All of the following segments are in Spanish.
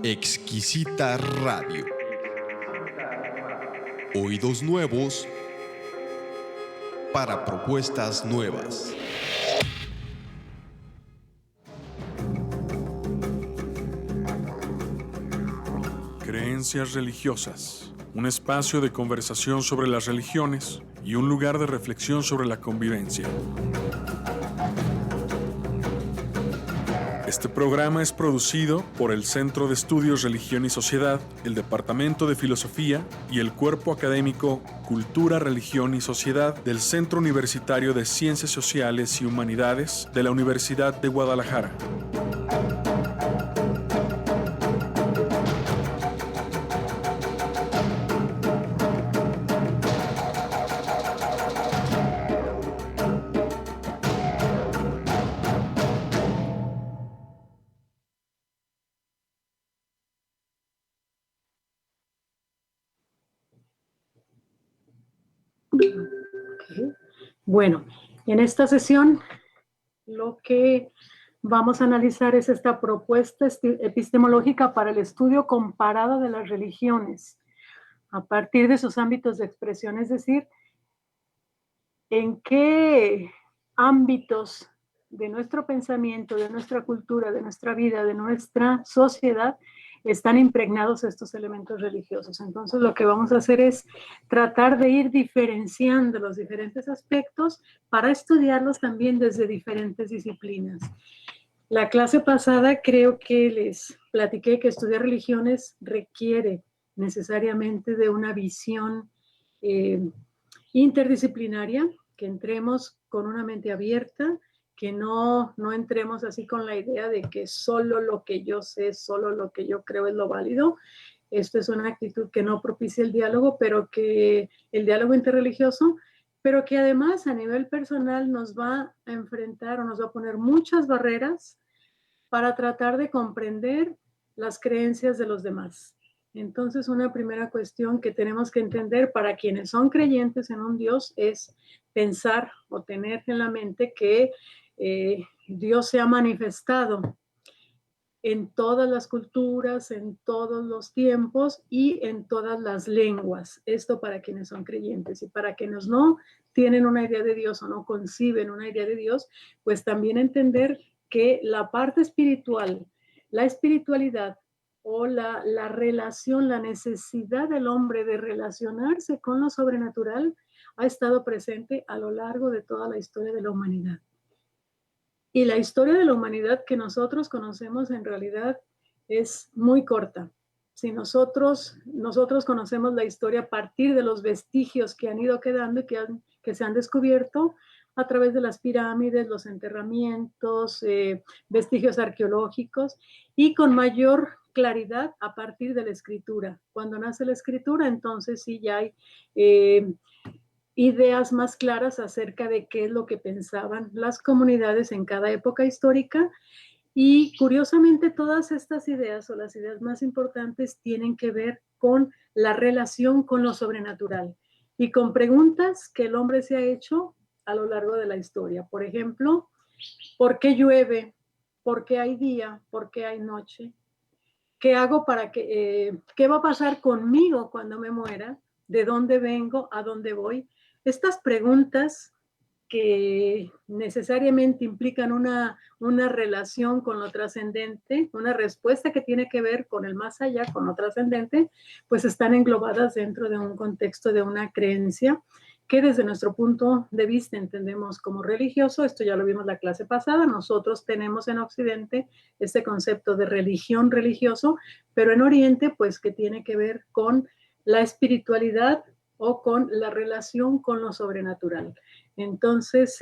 Exquisita Radio. Oídos nuevos para propuestas nuevas. Creencias religiosas, un espacio de conversación sobre las religiones y un lugar de reflexión sobre la convivencia. Este programa es producido por el Centro de Estudios Religión y Sociedad, el Departamento de Filosofía y el Cuerpo Académico Cultura, Religión y Sociedad del Centro Universitario de Ciencias Sociales y Humanidades de la Universidad de Guadalajara. Bueno, en esta sesión lo que vamos a analizar es esta propuesta epistemológica para el estudio comparado de las religiones a partir de sus ámbitos de expresión, es decir, en qué ámbitos de nuestro pensamiento, de nuestra cultura, de nuestra vida, de nuestra sociedad están impregnados estos elementos religiosos. Entonces lo que vamos a hacer es tratar de ir diferenciando los diferentes aspectos para estudiarlos también desde diferentes disciplinas. La clase pasada creo que les platiqué que estudiar religiones requiere necesariamente de una visión interdisciplinaria, que entremos con una mente abierta, que no entremos así con la idea de que solo lo que yo sé, solo lo que yo creo es lo válido. Esto es una actitud que no propicia el diálogo, pero que el diálogo interreligioso, pero que además a nivel personal nos va a enfrentar o nos va a poner muchas barreras para tratar de comprender las creencias de los demás. Entonces, una primera cuestión que tenemos que entender para quienes son creyentes en un Dios es pensar o tener en la mente que Dios se ha manifestado en todas las culturas, en todos los tiempos y en todas las lenguas. Esto para quienes son creyentes, y para quienes no tienen una idea de Dios o no conciben una idea de Dios, pues también entender que la parte espiritual, la espiritualidad o la relación, la necesidad del hombre de relacionarse con lo sobrenatural ha estado presente a lo largo de toda la historia de la humanidad. Y la historia de la humanidad que nosotros conocemos en realidad es muy corta. Si nosotros conocemos la historia a partir de los vestigios que han ido quedando y que se han descubierto a través de las pirámides, los enterramientos, vestigios arqueológicos, y con mayor claridad a partir de la escritura. Cuando nace la escritura, entonces sí ya hay ideas más claras acerca de qué es lo que pensaban las comunidades en cada época histórica. Y curiosamente todas estas ideas o las ideas más importantes tienen que ver con la relación con lo sobrenatural y con preguntas que el hombre se ha hecho a lo largo de la historia. Por ejemplo, ¿por qué llueve? ¿Por qué hay día? ¿Por qué hay noche? ¿Qué hago para que, qué va a pasar conmigo cuando me muera? ¿De dónde vengo? ¿A dónde voy? Estas preguntas que necesariamente implican una relación con lo trascendente, una respuesta que tiene que ver con el más allá, con lo trascendente, pues están englobadas dentro de un contexto de una creencia que desde nuestro punto de vista entendemos como religioso. Esto ya lo vimos la clase pasada. Nosotros tenemos en Occidente este concepto de religión religioso, pero en Oriente, pues que tiene que ver con la espiritualidad o con la relación con lo sobrenatural. Entonces,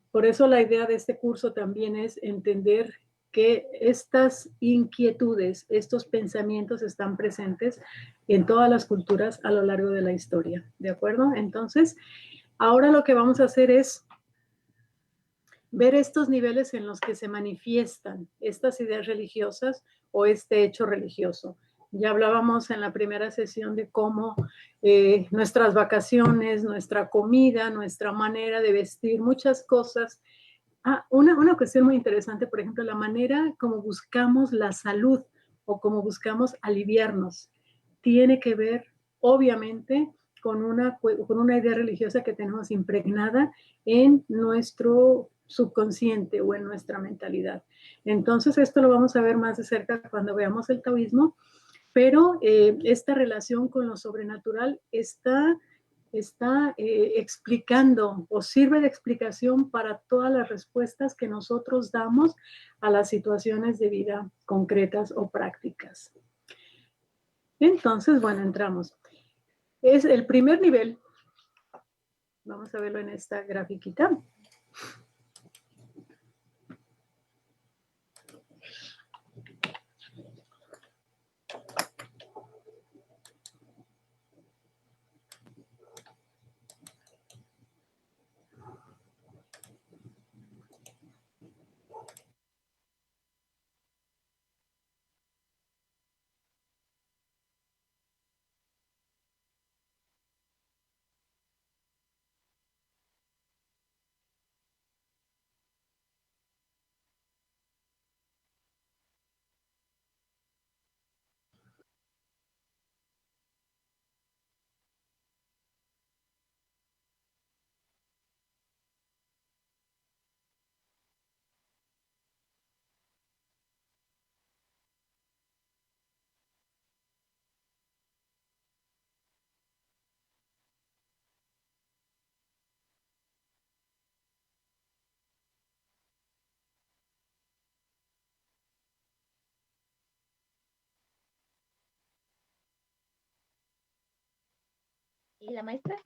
por eso la idea de este curso también es entender que estas inquietudes, estos pensamientos están presentes en todas las culturas a lo largo de la historia, ¿de acuerdo? Entonces, ahora lo que vamos a hacer es ver estos niveles en los que se manifiestan estas ideas religiosas o este hecho religioso. Ya hablábamos en la primera sesión de cómo nuestras vacaciones, nuestra comida, nuestra manera de vestir, muchas cosas Una cuestión muy interesante, por ejemplo, la manera como buscamos la salud o como buscamos aliviarnos, tiene que ver, obviamente, con una idea religiosa que tenemos impregnada en nuestro subconsciente o en nuestra mentalidad. Entonces, esto lo vamos a ver más de cerca cuando veamos el taoísmo, pero esta relación con lo sobrenatural está explicando o sirve de explicación para todas las respuestas que nosotros damos a las situaciones de vida concretas o prácticas. Entonces, bueno, entramos. Es el primer nivel. Vamos a verlo en esta grafiquita. ¿Y la maestra?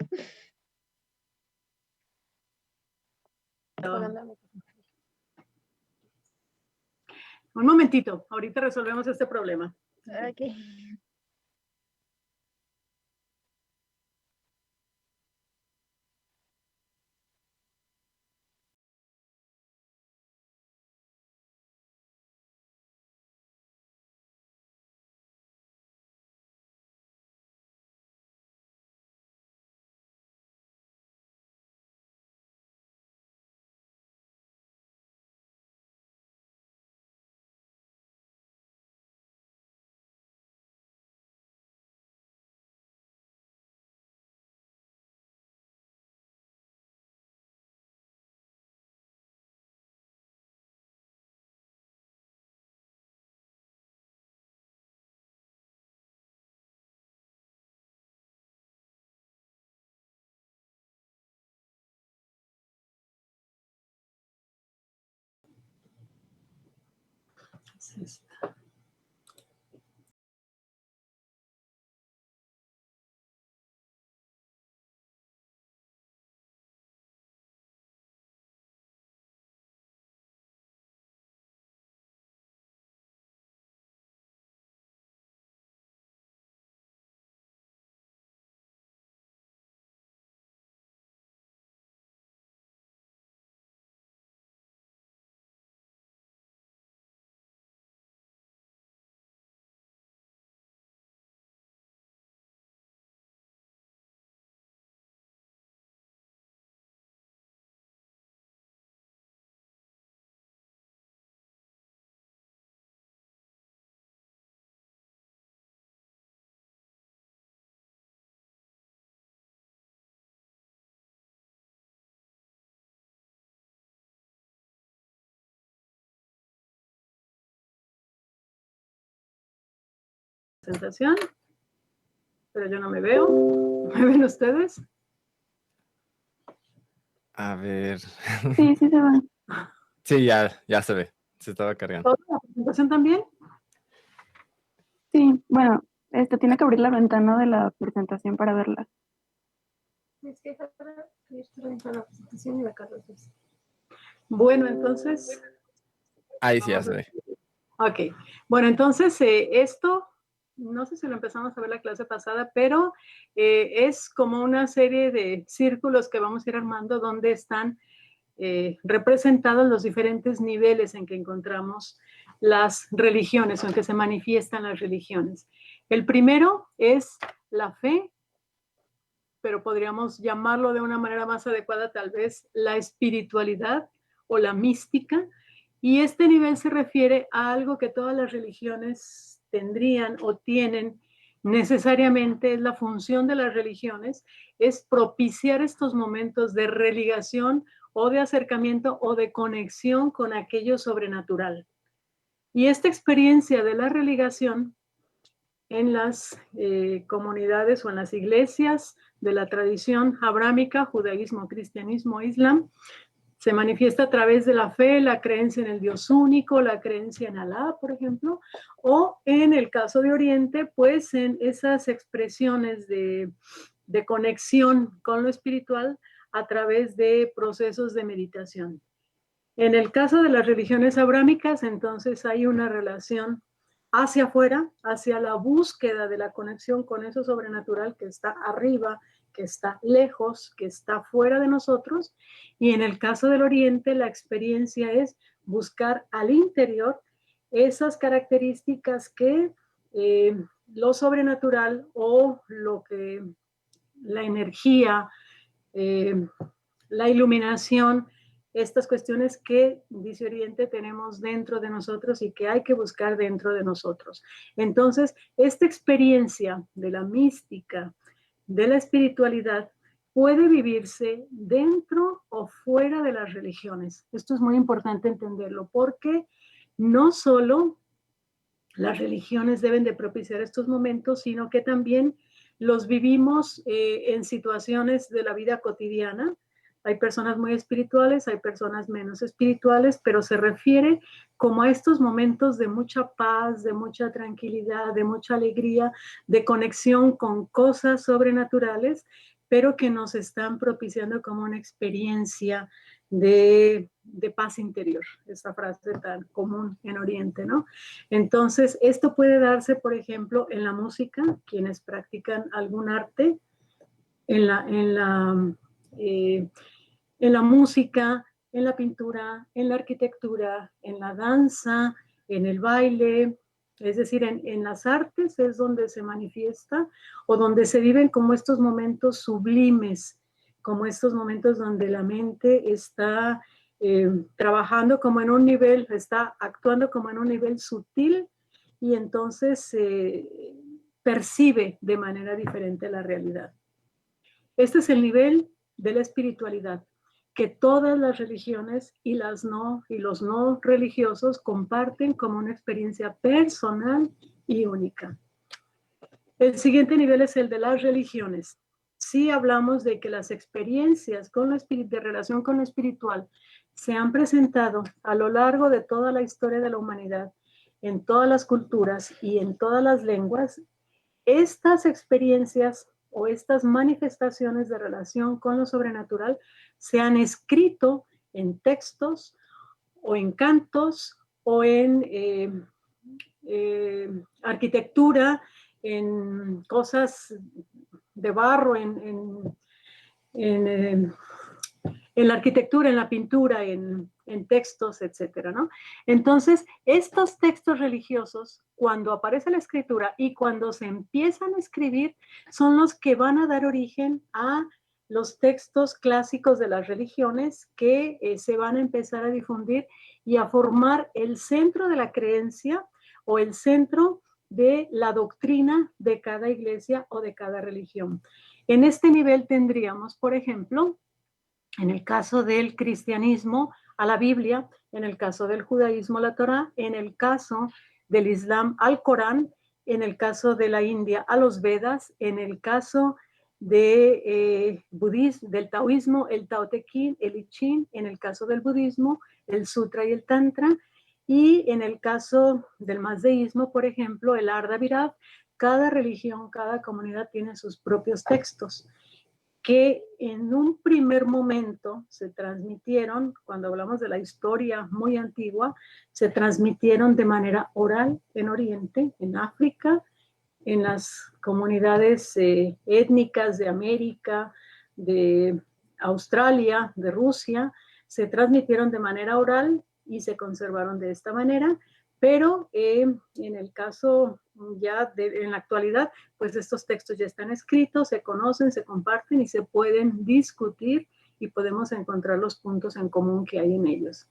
Un momentito, ahorita resolvemos este problema. Ok. Entonces, presentación, pero yo no me veo. ¿Me ven ustedes? A ver. Sí, sí se va. Sí, ya se ve. Se estaba cargando. ¿Toda la presentación también? Sí, bueno, tiene que abrir la ventana de la presentación para verla. Es que dentro de la presentación y la Carlos. Bueno, entonces. Ahí sí ya se ve. Ok, bueno, entonces esto, no sé si lo empezamos a ver la clase pasada, pero es como una serie de círculos que vamos a ir armando donde están representados los diferentes niveles en que encontramos las religiones o en que se manifiestan las religiones. El primero es la fe, pero podríamos llamarlo de una manera más adecuada tal vez la espiritualidad o la mística, y este nivel se refiere a algo que todas las religiones tendrían o tienen necesariamente. Es la función de las religiones, es propiciar estos momentos de religación o de acercamiento o de conexión con aquello sobrenatural. Y esta experiencia de la religación en las comunidades o en las iglesias de la tradición abrámica, judaísmo, cristianismo, islam, se manifiesta a través de la fe, la creencia en el Dios único, la creencia en Alá, por ejemplo, o en el caso de Oriente, pues en esas expresiones de conexión con lo espiritual a través de procesos de meditación. En el caso de las religiones abrámicas, entonces hay una relación hacia afuera, hacia la búsqueda de la conexión con eso sobrenatural que está arriba, que está lejos, que está fuera de nosotros. Y en el caso del Oriente, la experiencia es buscar al interior esas características que lo sobrenatural o lo que la energía, la iluminación, estas cuestiones que, dice Oriente, tenemos dentro de nosotros y que hay que buscar dentro de nosotros. Entonces, esta experiencia de la mística, de la espiritualidad, puede vivirse dentro o fuera de las religiones. Esto es muy importante entenderlo, porque no solo las religiones deben de propiciar estos momentos, sino que también los vivimos en situaciones de la vida cotidiana. Hay personas muy espirituales, hay personas menos espirituales, pero se refiere como a estos momentos de mucha paz, de mucha tranquilidad, de mucha alegría, de conexión con cosas sobrenaturales, pero que nos están propiciando como una experiencia de paz interior, esta frase tan común en Oriente, ¿no? Entonces, esto puede darse, por ejemplo, en la música, quienes practican algún arte, en la música, en la pintura, en la arquitectura, en la danza, en el baile, es decir, en las artes es donde se manifiesta o donde se viven como estos momentos sublimes, como estos momentos donde la mente está trabajando como en un nivel, está actuando como en un nivel sutil y entonces percibe de manera diferente la realidad. Este es el nivel de la espiritualidad que todas las religiones y los no religiosos comparten como una experiencia personal y única. El siguiente nivel es el de las religiones. Sí hablamos de que las experiencias de relación con lo espiritual se han presentado a lo largo de toda la historia de la humanidad, en todas las culturas y en todas las lenguas. Estas experiencias o estas manifestaciones de relación con lo sobrenatural se han escrito en textos o en cantos o en arquitectura, en cosas de barro, en la arquitectura, en la pintura, en textos, etcétera, ¿no? Entonces, estos textos religiosos, cuando aparece la escritura y cuando se empiezan a escribir, son los que van a dar origen a los textos clásicos de las religiones que se van a empezar a difundir y a formar el centro de la creencia o el centro de la doctrina de cada iglesia o de cada religión. En este nivel tendríamos, por ejemplo, en el caso del cristianismo, a la Biblia; en el caso del judaísmo, la Torá; en el caso del islam, al Corán; en el caso de la India, a los Vedas; en el caso de budismo, del taoísmo, el Tao Te Ching, el I Ching; en el caso del budismo, el Sutra y el Tantra; y en el caso del mazdeísmo, por ejemplo, el Arda Virab. Cada religión, cada comunidad tiene sus propios textos que en un primer momento se transmitieron, cuando hablamos de la historia muy antigua, se transmitieron de manera oral en Oriente, en África, en las comunidades étnicas de América, de Australia, de Rusia, se transmitieron de manera oral y se conservaron de esta manera, pero en el caso ya en la actualidad, pues estos textos ya están escritos, se conocen, se comparten y se pueden discutir y podemos encontrar los puntos en común que hay en ellos.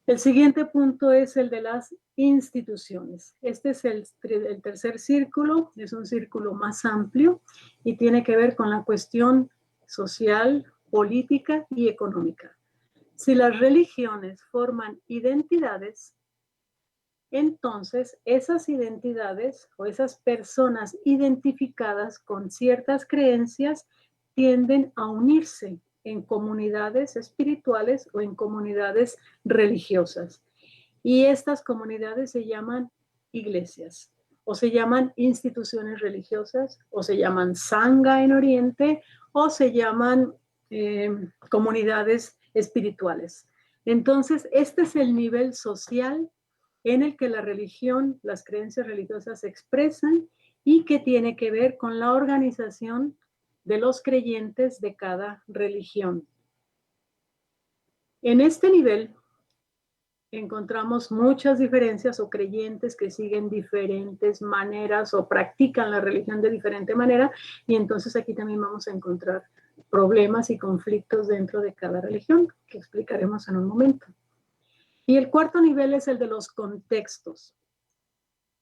El siguiente punto es el de las instituciones. Este es el tercer círculo, es un círculo más amplio y tiene que ver con la cuestión social, política y económica. Si las religiones forman identidades, entonces esas identidades o esas personas identificadas con ciertas creencias tienden a unirse en comunidades espirituales o en comunidades religiosas. Y estas comunidades se llaman iglesias, o se llaman instituciones religiosas, o se llaman sangha en Oriente, o se llaman comunidades espirituales. Entonces, este es el nivel social en el que la religión, las creencias religiosas se expresan y que tiene que ver con la organización de los creyentes de cada religión. En este nivel encontramos muchas diferencias o creyentes que siguen diferentes maneras o practican la religión de diferente manera, y entonces aquí también vamos a encontrar problemas y conflictos dentro de cada religión, que explicaremos en un momento. Y el cuarto nivel es el de los contextos.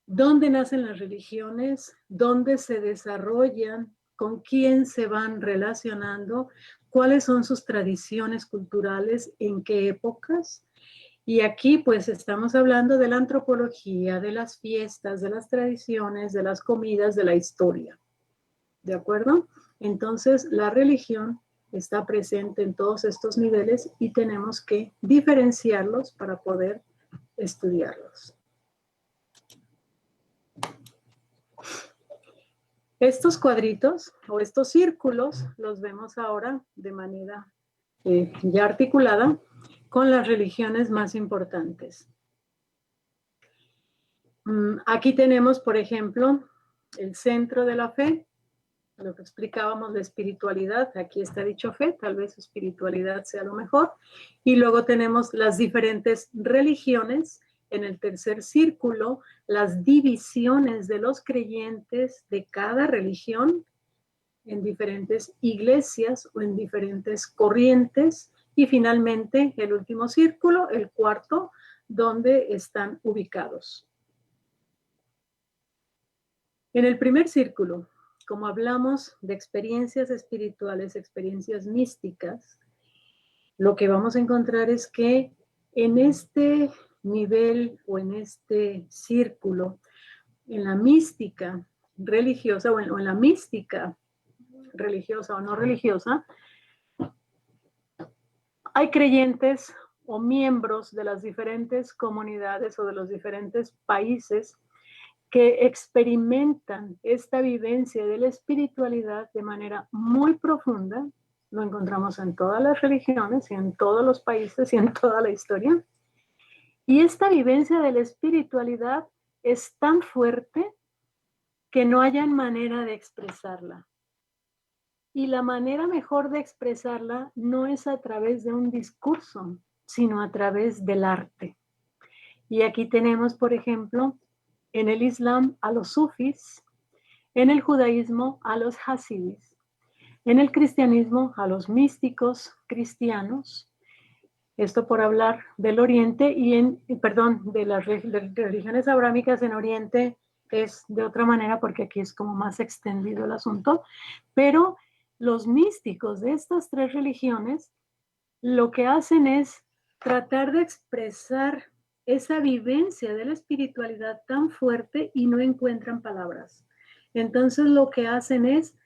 ¿Dónde nacen las religiones? ¿Dónde se desarrollan? ¿Con quién se van relacionando? ¿Cuáles son sus tradiciones culturales? ¿En qué épocas? Y aquí pues estamos hablando de la antropología, de las fiestas, de las tradiciones, de las comidas, de la historia. ¿De acuerdo? Entonces la religión está presente en todos estos niveles y tenemos que diferenciarlos para poder estudiarlos. Estos cuadritos o estos círculos los vemos ahora de manera ya articulada con las religiones más importantes. Aquí tenemos, por ejemplo, el centro de la fe, lo que explicábamos, la espiritualidad. Aquí está dicho fe, tal vez espiritualidad sea lo mejor. Y luego tenemos las diferentes religiones. En el tercer círculo, las divisiones de los creyentes de cada religión en diferentes iglesias o en diferentes corrientes. Y finalmente, el último círculo, el cuarto, donde están ubicados. En el primer círculo, como hablamos de experiencias espirituales, experiencias místicas, lo que vamos a encontrar es que en este nivel o en este círculo, en la mística religiosa o en la mística religiosa o no religiosa, hay creyentes o miembros de las diferentes comunidades o de los diferentes países que experimentan esta vivencia de la espiritualidad de manera muy profunda. Lo encontramos en todas las religiones y en todos los países y en toda la historia. Y esta vivencia de la espiritualidad es tan fuerte que no hayan manera de expresarla. Y la manera mejor de expresarla no es a través de un discurso, sino a través del arte. Y aquí tenemos, por ejemplo, en el Islam a los sufis, en el judaísmo a los hasidis, en el cristianismo a los místicos cristianos, esto por hablar del Oriente y de las religiones abrámicas en Oriente es de otra manera porque aquí es como más extendido el asunto, pero los místicos de estas tres religiones lo que hacen es tratar de expresar esa vivencia de la espiritualidad tan fuerte y no encuentran palabras. Entonces lo que hacen es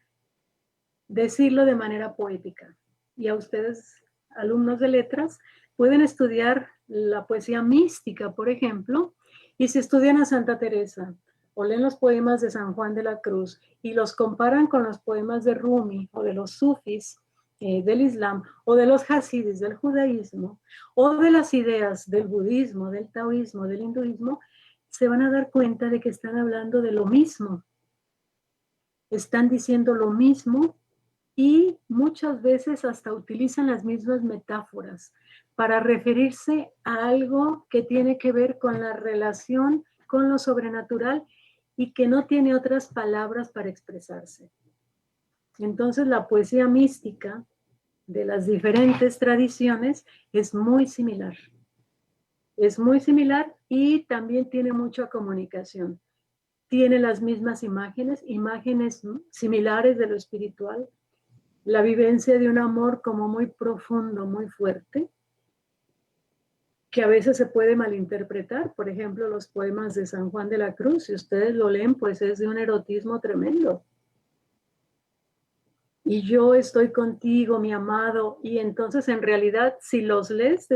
decirlo de manera poética. Y a ustedes, alumnos de letras, pueden estudiar la poesía mística, por ejemplo, y si estudian a Santa Teresa o leen los poemas de San Juan de la Cruz y los comparan con los poemas de Rumi o de los sufis del Islam o de los hasidis del judaísmo o de las ideas del budismo, del taoísmo, del hinduismo, se van a dar cuenta de que están hablando de lo mismo. Están diciendo lo mismo y muchas veces hasta utilizan las mismas metáforas para referirse a algo que tiene que ver con la relación con lo sobrenatural y que no tiene otras palabras para expresarse. Entonces la poesía mística de las diferentes tradiciones es muy similar. Es muy similar y también tiene mucha comunicación. Tiene las mismas imágenes, imágenes similares de lo espiritual, la vivencia de un amor como muy profundo, muy fuerte, que a veces se puede malinterpretar. Por ejemplo, los poemas de San Juan de la Cruz, si ustedes lo leen, pues es de un erotismo tremendo. Y yo estoy contigo, mi amado, y entonces en realidad si los lees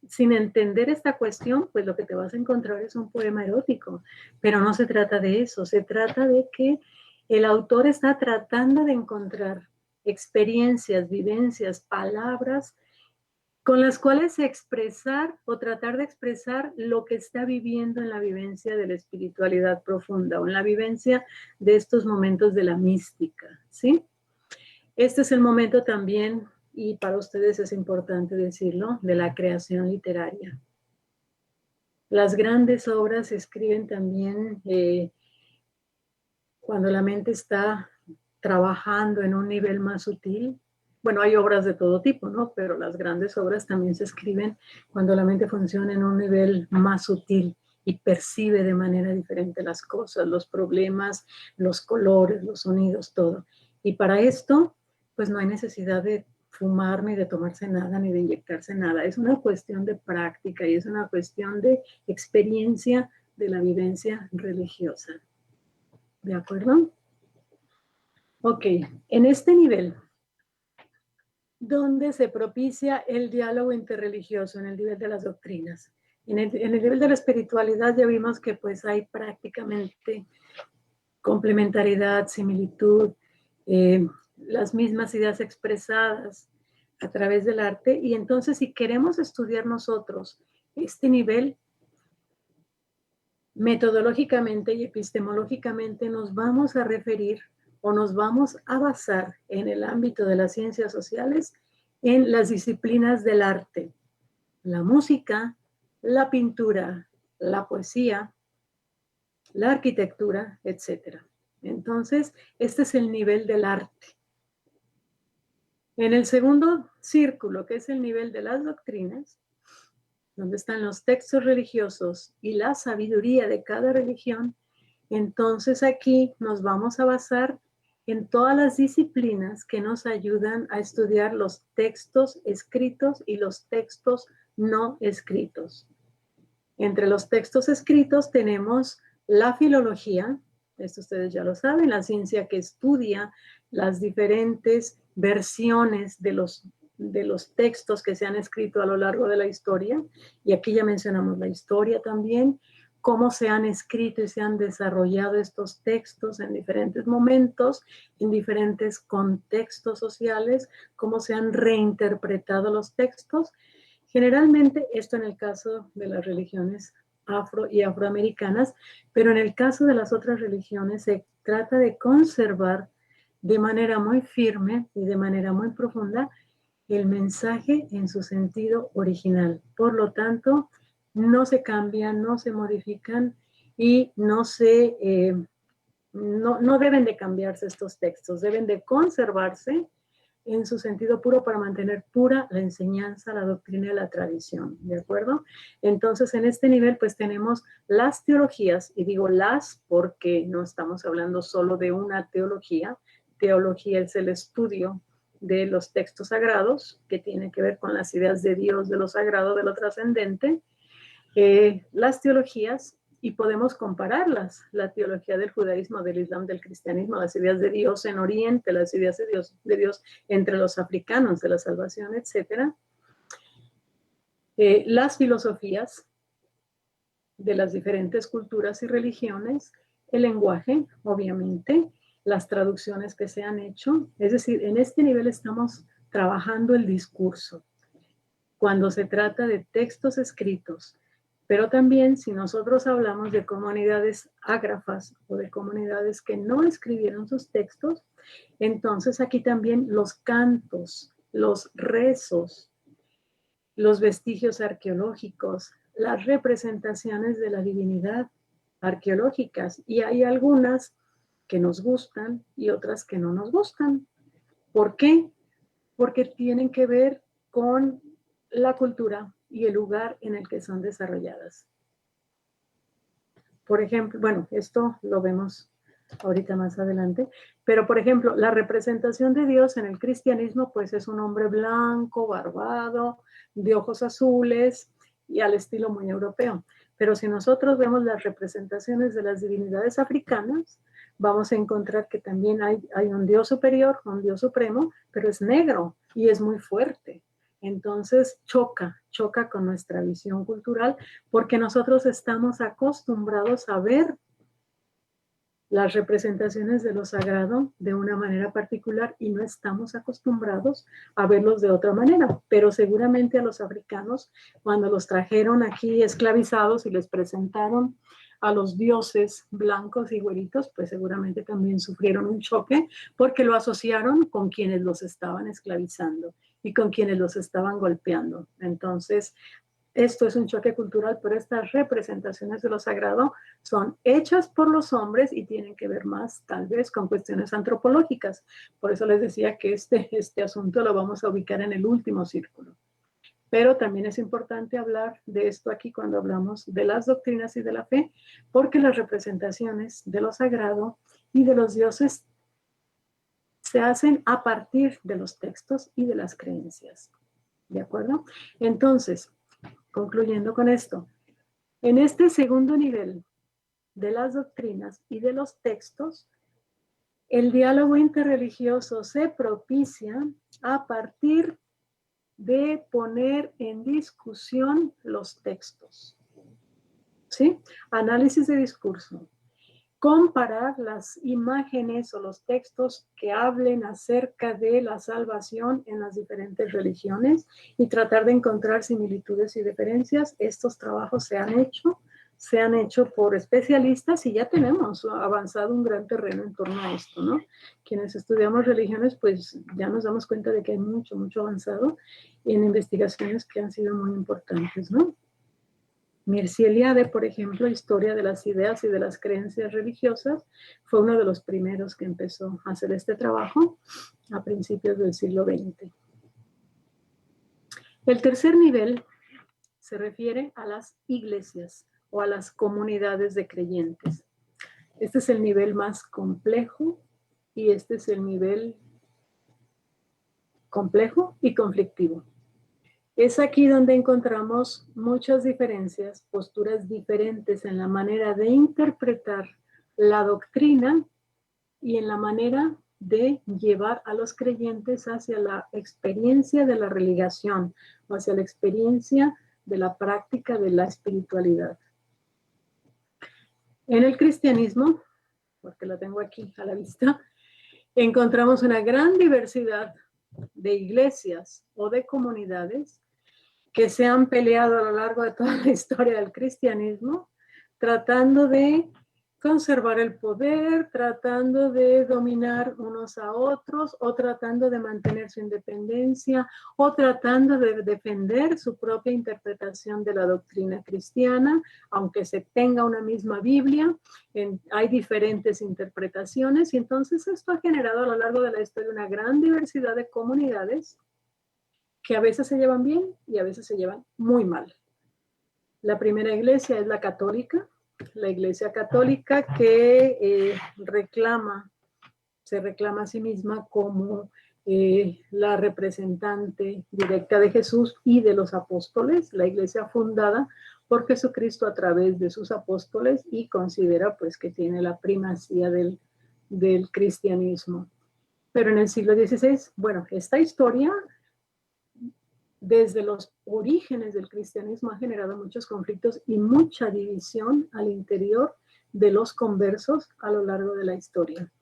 sin entender esta cuestión, pues lo que te vas a encontrar es un poema erótico, pero no se trata de eso, se trata de que el autor está tratando de encontrar experiencias, vivencias, palabras con las cuales expresar o tratar de expresar lo que está viviendo en la vivencia de la espiritualidad profunda o en la vivencia de estos momentos de la mística, ¿sí? Este es el momento también, y para ustedes es importante decirlo, de la creación literaria. Las grandes obras se escriben también cuando la mente está trabajando en un nivel más sutil. Bueno, hay obras de todo tipo, ¿no? Pero las grandes obras también se escriben cuando la mente funciona en un nivel más sutil y percibe de manera diferente las cosas, los problemas, los colores, los sonidos, todo. Y para esto, pues no hay necesidad de fumar, ni de tomarse nada, ni de inyectarse nada. Es una cuestión de práctica y es una cuestión de experiencia de la vivencia religiosa. ¿De acuerdo? Ok, en este nivel, ¿dónde se propicia el diálogo interreligioso? En el nivel de las doctrinas. En el nivel de la espiritualidad ya vimos que pues hay prácticamente complementariedad, similitud, las mismas ideas expresadas a través del arte. Y entonces si queremos estudiar nosotros este nivel, metodológicamente y epistemológicamente nos vamos a referir o nos vamos a basar en el ámbito de las ciencias sociales en las disciplinas del arte, la música, la pintura, la poesía, la arquitectura, etc. Entonces, este es el nivel del arte. En el segundo círculo, que es el nivel de las doctrinas, donde están los textos religiosos y la sabiduría de cada religión, entonces aquí nos vamos a basar en todas las disciplinas que nos ayudan a estudiar los textos escritos y los textos no escritos. Entre los textos escritos tenemos la filología, esto ustedes ya lo saben, la ciencia que estudia las diferentes versiones de los textos que se han escrito a lo largo de la historia, y aquí ya mencionamos la historia también, cómo se han escrito y se han desarrollado estos textos en diferentes momentos, en diferentes contextos sociales, cómo se han reinterpretado los textos. Generalmente esto en el caso de las religiones afro y afroamericanas, pero en el caso de las otras religiones se trata de conservar de manera muy firme y de manera muy profunda el mensaje en su sentido original. Por lo tanto, no se cambian, no se modifican y no deben de cambiarse estos textos, deben de conservarse en su sentido puro para mantener pura la enseñanza, la doctrina y la tradición, ¿de acuerdo? Entonces, en este nivel, pues tenemos las teologías, y digo las porque no estamos hablando solo de una teología. Teología es el estudio de los textos sagrados, que tiene que ver con las ideas de Dios, de lo sagrado, de lo trascendente. Las teologías, y podemos compararlas, la teología del judaísmo, del islam, del cristianismo, las ideas de Dios en Oriente, las ideas de Dios entre los africanos, de la salvación, etc. Las filosofías de las diferentes culturas y religiones, el lenguaje, obviamente, las traducciones que se han hecho, es decir, en este nivel estamos trabajando el discurso. Cuando se trata de textos escritos, pero también si nosotros hablamos de comunidades ágrafas o de comunidades que no escribieron sus textos, entonces aquí también los cantos, los rezos, los vestigios arqueológicos, las representaciones de la divinidad arqueológicas, y hay algunas que nos gustan y otras que no nos gustan. ¿Por qué? porque tienen que ver con la cultura y el lugar en el que son desarrolladas. Por ejemplo, bueno, esto lo vemos ahorita más adelante, pero por ejemplo, la representación de Dios en el cristianismo, pues es un hombre blanco, barbado, de ojos azules y al estilo muy europeo. Pero si nosotros vemos las representaciones de las divinidades africanas, vamos a encontrar que también hay un Dios superior, un Dios supremo, pero es negro y es muy fuerte. Entonces choca con nuestra visión cultural porque nosotros estamos acostumbrados a ver las representaciones de lo sagrado de una manera particular y no estamos acostumbrados a verlos de otra manera. Pero seguramente a los africanos, cuando los trajeron aquí esclavizados y les presentaron a los dioses blancos y güeritos, pues seguramente también sufrieron un choque porque lo asociaron con quienes los estaban esclavizando y con quienes los estaban golpeando. Entonces, esto es un choque cultural, pero estas representaciones de lo sagrado son hechas por los hombres y tienen que ver más, tal vez, con cuestiones antropológicas. Por eso les decía que este asunto lo vamos a ubicar en el último círculo. Pero también es importante hablar de esto aquí cuando hablamos de las doctrinas y de la fe, porque las representaciones de lo sagrado y de los dioses se hacen a partir de los textos y de las creencias. ¿De acuerdo? Entonces, concluyendo con esto, en este segundo nivel de las doctrinas y de los textos, el diálogo interreligioso se propicia a partir de poner en discusión los textos. ¿Sí? Análisis de discurso. Comparar las imágenes o los textos que hablen acerca de la salvación en las diferentes religiones y tratar de encontrar similitudes y diferencias. Estos trabajos se han hecho por especialistas y ya tenemos avanzado un gran terreno en torno a esto, ¿no? Quienes estudiamos religiones, pues ya nos damos cuenta de que hay mucho avanzado en investigaciones que han sido muy importantes, ¿no? Mircea Eliade, por ejemplo, Historia de las ideas y de las creencias religiosas, fue uno de los primeros que empezó a hacer este trabajo a principios del siglo XX. El tercer nivel se refiere a las iglesias o a las comunidades de creyentes. Este es el nivel más complejo y este es el nivel complejo y conflictivo. Es aquí donde encontramos muchas diferencias, posturas diferentes en la manera de interpretar la doctrina y en la manera de llevar a los creyentes hacia la experiencia de la religación o hacia la experiencia de la práctica de la espiritualidad. En el cristianismo, porque lo tengo aquí a la vista, encontramos una gran diversidad de iglesias o de comunidades que se han peleado a lo largo de toda la historia del cristianismo, tratando de conservar el poder, tratando de dominar unos a otros, o tratando de mantener su independencia, o tratando de defender su propia interpretación de la doctrina cristiana, aunque se tenga una misma Biblia, hay diferentes interpretaciones, y entonces esto ha generado a lo largo de la historia una gran diversidad de comunidades que a veces se llevan bien y a veces se llevan muy mal. La primera iglesia es la católica, la iglesia católica que se reclama a sí misma como la representante directa de Jesús y de los apóstoles, la iglesia fundada por Jesucristo a través de sus apóstoles y considera pues que tiene la primacía del cristianismo. Pero en el siglo XVI, bueno, esta historia desde los orígenes del cristianismo ha generado muchos conflictos y mucha división al interior de los conversos a lo largo de la historia.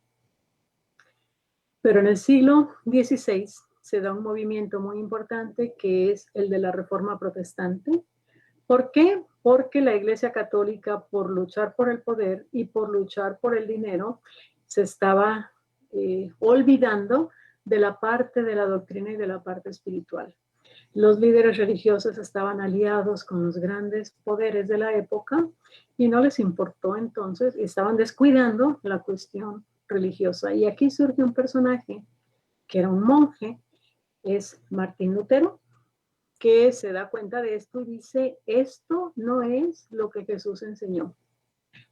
Pero en el siglo XVI se da un movimiento muy importante que es el de la Reforma Protestante. ¿Por qué? Porque la Iglesia Católica, por luchar por el poder y por luchar por el dinero, se estaba olvidando de la parte de la doctrina y de la parte espiritual. Los líderes religiosos estaban aliados con los grandes poderes de la época y no les importó entonces, estaban descuidando la cuestión religiosa. Y aquí surge un personaje que era un monje es Martín Lutero, que se da cuenta de esto y dice, esto no es lo que Jesús enseñó.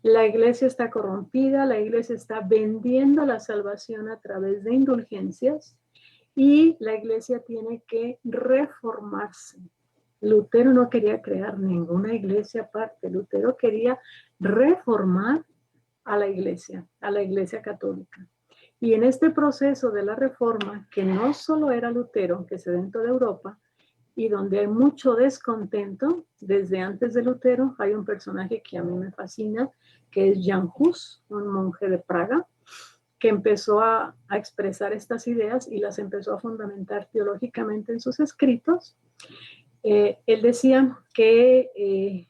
La iglesia está corrompida, la iglesia está vendiendo la salvación a través de indulgencias y la iglesia tiene que reformarse. Lutero no quería crear ninguna iglesia aparte, Lutero quería reformar a la iglesia católica. Y en este proceso de la reforma, que no solo era Lutero, que se da en toda Europa, y donde hay mucho descontento, desde antes de Lutero, hay un personaje que a mí me fascina, que es Jan Hus, un monje de Praga, que empezó a expresar estas ideas y las empezó a fundamentar teológicamente en sus escritos. Él decía que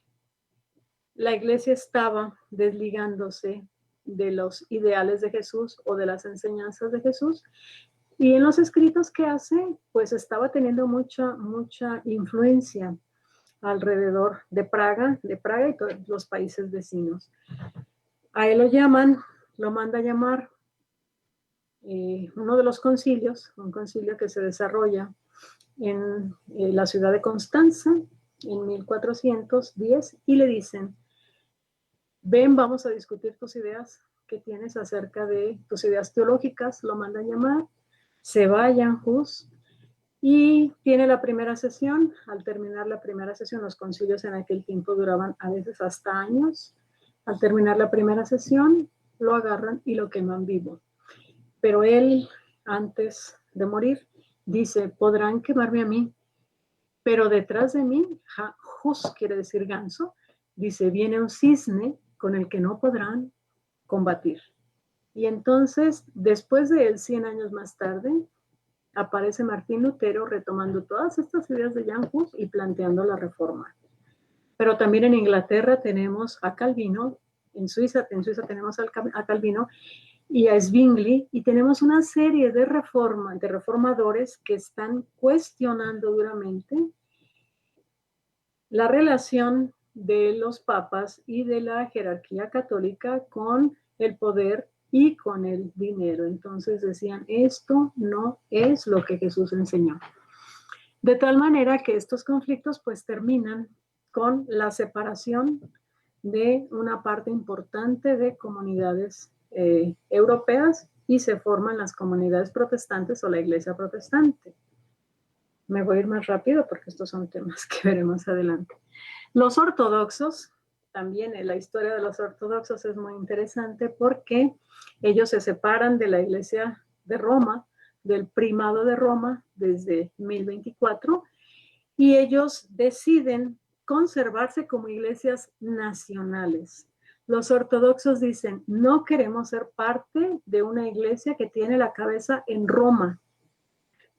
la iglesia estaba desligándose de los ideales de Jesús o de las enseñanzas de Jesús, y en los escritos que hace, pues estaba teniendo mucha influencia alrededor de Praga y todos los países vecinos. A él lo manda a llamar uno de los concilios, un concilio que se desarrolla en la ciudad de Constanza en 1410, y le dicen, ven, vamos a discutir tus ideas que tienes acerca de tus ideas teológicas. Lo manda a llamar, se va a Jan Hus y tiene la primera sesión. Al terminar la primera sesión, los concilios en aquel tiempo duraban a veces hasta años. Al terminar la primera sesión, lo agarran y lo queman vivo. Pero él, antes de morir, dice, podrán quemarme a mí, pero detrás de mí, Hus quiere decir ganso, dice, viene un cisne con el que no podrán combatir. Y entonces, después de él, 100 años más tarde, aparece Martín Lutero retomando todas estas ideas de Jan Hus y planteando la reforma. Pero también en Inglaterra tenemos a Calvino, en Suiza tenemos a Calvino y a Zwingli, y tenemos una serie de reformadores que están cuestionando duramente la relación de los papas y de la jerarquía católica con el poder y con el dinero. Entonces decían, esto no es lo que Jesús enseñó. De tal manera que estos conflictos pues terminan con la separación de una parte importante de comunidades europeas y se forman las comunidades protestantes o la iglesia protestante. Me voy a ir más rápido porque estos son temas que veremos adelante. Los ortodoxos, también la historia de los ortodoxos es muy interesante porque ellos se separan de la iglesia de Roma, del primado de Roma desde 1024, y ellos deciden conservarse como iglesias nacionales. Los ortodoxos dicen, no queremos ser parte de una iglesia que tiene la cabeza en Roma,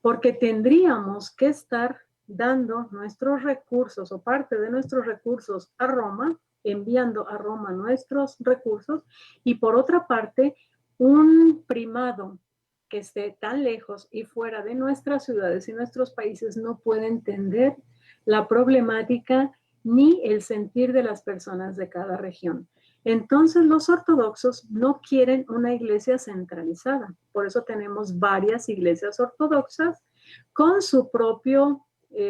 porque tendríamos que estar dando nuestros recursos o parte de nuestros recursos a Roma, enviando a Roma nuestros recursos, y por otra parte, un primado que esté tan lejos y fuera de nuestras ciudades y nuestros países no puede entender la problemática ni el sentir de las personas de cada región. Entonces los ortodoxos no quieren una iglesia centralizada. Por eso tenemos varias iglesias ortodoxas con su propio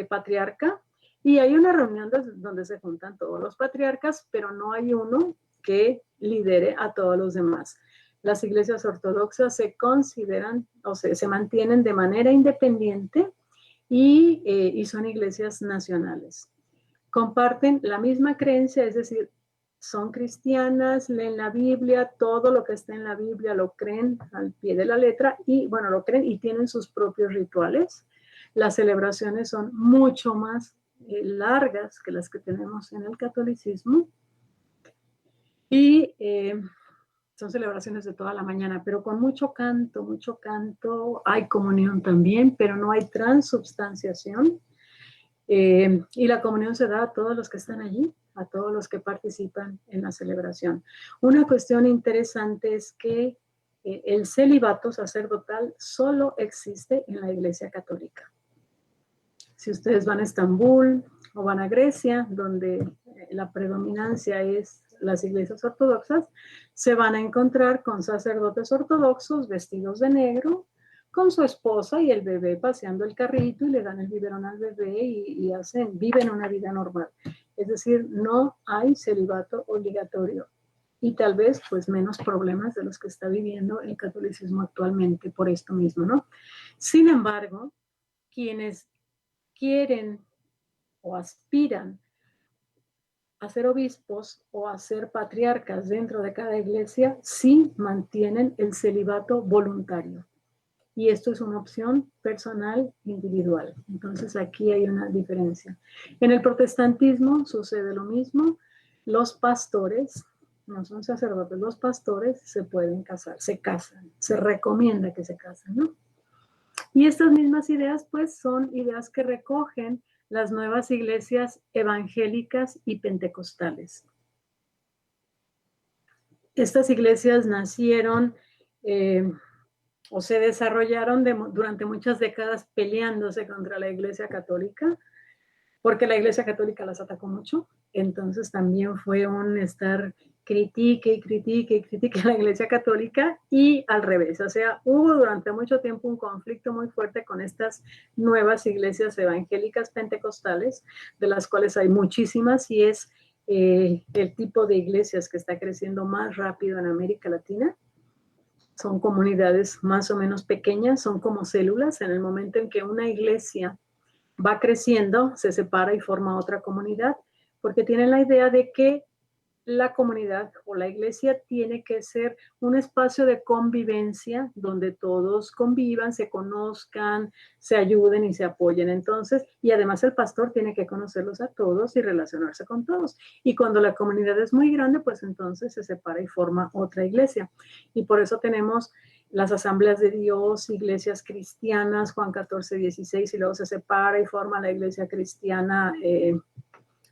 patriarca, y hay una reunión donde se juntan todos los patriarcas, pero no hay uno que lidere a todos los demás. Las iglesias ortodoxas se consideran o se mantienen de manera independiente y son iglesias nacionales. Comparten la misma creencia, es decir, son cristianas, leen la Biblia, todo lo que está en la Biblia lo creen al pie de la letra y, bueno, lo creen y tienen sus propios rituales. Las celebraciones son mucho más largas que las que tenemos en el catolicismo y son celebraciones de toda la mañana, pero con mucho canto, hay comunión también, pero no hay transubstanciación. Y la comunión se da a todos los que están allí, a todos los que participan en la celebración. Una cuestión interesante es que el celibato sacerdotal solo existe en la Iglesia Católica. Si ustedes van a Estambul o van a Grecia, donde la predominancia es las iglesias ortodoxas, se van a encontrar con sacerdotes ortodoxos vestidos de negro, con su esposa y el bebé paseando el carrito y le dan el biberón al bebé y viven una vida normal. Es decir, no hay celibato obligatorio y tal vez pues menos problemas de los que está viviendo el catolicismo actualmente por esto mismo, ¿no? Sin embargo, quienes quieren o aspiran a ser obispos o a ser patriarcas dentro de cada iglesia, sí mantienen el celibato voluntario. Y esto es una opción personal, individual. Entonces aquí hay una diferencia. En el protestantismo sucede lo mismo. Los pastores, no son sacerdotes, los pastores se pueden casar, se casan, se recomienda que se casen, ¿no? Y estas mismas ideas, pues, son ideas que recogen las nuevas iglesias evangélicas y pentecostales. Estas iglesias nacieron o se desarrollaron durante muchas décadas peleándose contra la Iglesia Católica, porque la Iglesia Católica las atacó mucho. Entonces también fue un estar critique a la Iglesia Católica y al revés. O sea, hubo durante mucho tiempo un conflicto muy fuerte con estas nuevas iglesias evangélicas pentecostales, de las cuales hay muchísimas y es el tipo de iglesias que está creciendo más rápido en América Latina. Son comunidades más o menos pequeñas, son como células. En el momento en que una iglesia va creciendo, se separa y forma otra comunidad, porque tienen la idea de que la comunidad o la iglesia tiene que ser un espacio de convivencia donde todos convivan, se conozcan, se ayuden y se apoyen. Entonces, y además el pastor tiene que conocerlos a todos y relacionarse con todos. Y cuando la comunidad es muy grande, pues entonces se separa y forma otra iglesia. Y por eso tenemos las asambleas de Dios, iglesias cristianas, Juan 14, 16, y luego se separa y forma la iglesia cristiana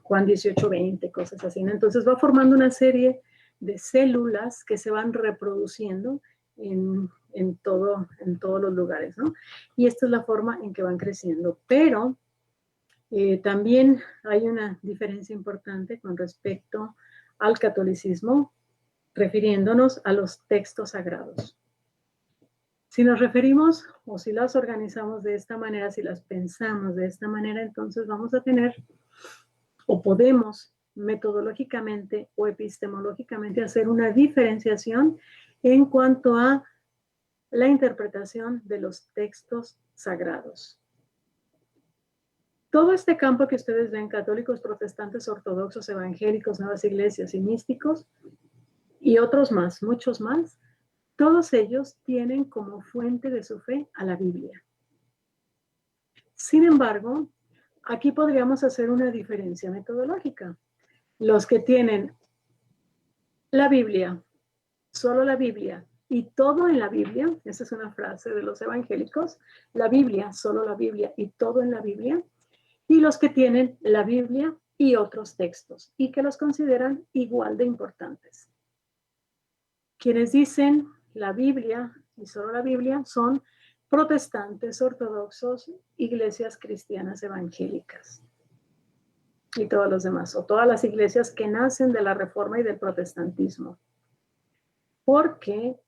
Juan 18, 20, cosas así, ¿no? Entonces va formando una serie de células que se van reproduciendo en todos los lugares, ¿no? Y esta es la forma en que van creciendo. Pero también hay una diferencia importante con respecto al catolicismo, refiriéndonos a los textos sagrados. Si nos referimos o si las organizamos de esta manera, si las pensamos de esta manera, entonces vamos a tener o podemos metodológicamente o epistemológicamente hacer una diferenciación en cuanto a la interpretación de los textos sagrados. Todo este campo que ustedes ven, católicos, protestantes, ortodoxos, evangélicos, nuevas iglesias y místicos, y otros más, muchos más, todos ellos tienen como fuente de su fe a la Biblia. Sin embargo, aquí podríamos hacer una diferencia metodológica. Los que tienen la Biblia, solo la Biblia y todo en la Biblia, esa es una frase de los evangélicos, la Biblia, solo la Biblia y todo en la Biblia, y los que tienen la Biblia y otros textos y que los consideran igual de importantes. Quienes dicen la Biblia y solo la Biblia son protestantes, ortodoxos, iglesias cristianas evangélicas y todos los demás, o todas las iglesias que nacen de la Reforma y del protestantismo. Porque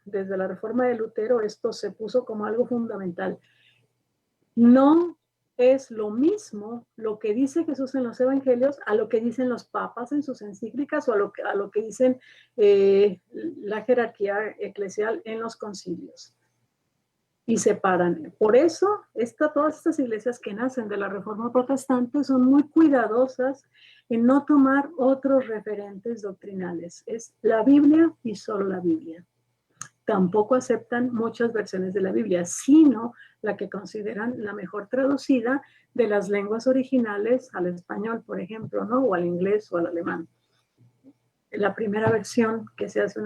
desde la Reforma de Lutero esto se puso como algo fundamental. No es lo mismo lo que dice Jesús en los evangelios a lo que dicen los papas en sus encíclicas o a lo que dicen la jerarquía eclesial en los concilios. Y separan. Por eso, todas estas iglesias que nacen de la Reforma Protestante son muy cuidadosas en no tomar otros referentes doctrinales. Es la Biblia y solo la Biblia. Tampoco aceptan muchas versiones de la Biblia, sino la que consideran la mejor traducida de las lenguas originales al español, por ejemplo, ¿no? O al inglés o al alemán. La primera versión que se hace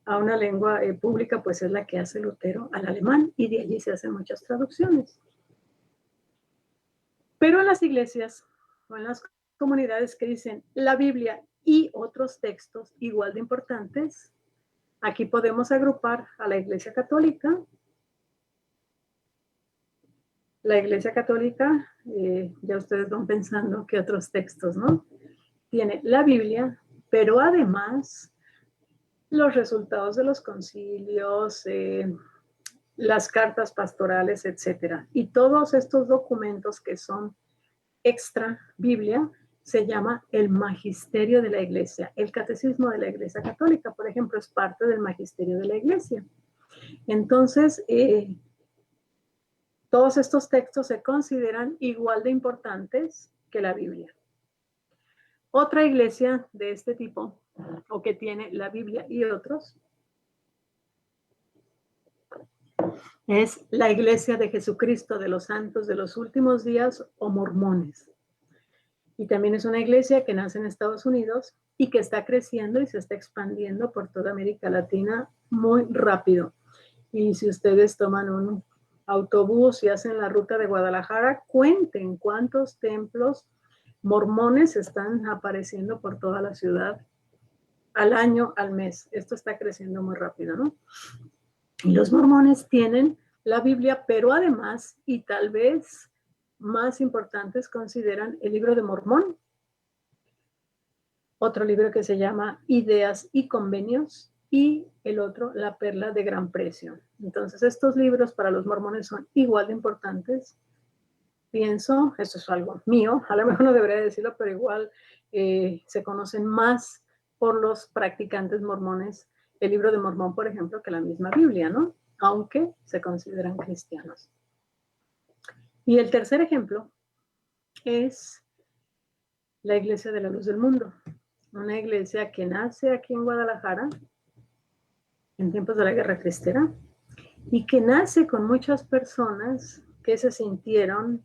a una lengua pública, pues es la que hace Lutero al alemán, y de allí se hacen muchas traducciones. Pero en las iglesias o en las comunidades que dicen la Biblia y otros textos igual de importantes, aquí podemos agrupar a la Iglesia Católica. La Iglesia Católica, ya ustedes van pensando que otros textos, ¿no? Tiene la Biblia, pero además los resultados de los concilios, las cartas pastorales, etcétera. Y todos estos documentos que son extra Biblia se llama el magisterio de la Iglesia. El catecismo de la Iglesia Católica, por ejemplo, es parte del magisterio de la Iglesia. Entonces, todos estos textos se consideran igual de importantes que la Biblia. Otra iglesia de este tipo, o que tiene la Biblia y otros, es la Iglesia de Jesucristo de los Santos de los Últimos Días, o mormones. Y también es una iglesia que nace en Estados Unidos y que está creciendo y se está expandiendo por toda América Latina muy rápido. Y si ustedes toman un autobús y hacen la ruta de Guadalajara, cuenten cuántos templos mormones están apareciendo por toda la ciudad al año, al mes. Esto está creciendo muy rápido, ¿no? Y los mormones tienen la Biblia, pero además, y tal vez más importantes, consideran el libro de Mormón, otro libro que se llama Ideas y Convenios, y el otro, La Perla de Gran Precio. Entonces, estos libros para los mormones son igual de importantes. Pienso, esto es algo mío, a lo mejor no debería decirlo, pero igual se conocen más por los practicantes mormones el libro de Mormón, por ejemplo, que la misma Biblia, ¿no? Aunque se consideran cristianos. Y el tercer ejemplo es la Iglesia de la Luz del Mundo, una iglesia que nace aquí en Guadalajara en tiempos de la Guerra Cristera y que nace con muchas personas que se sintieron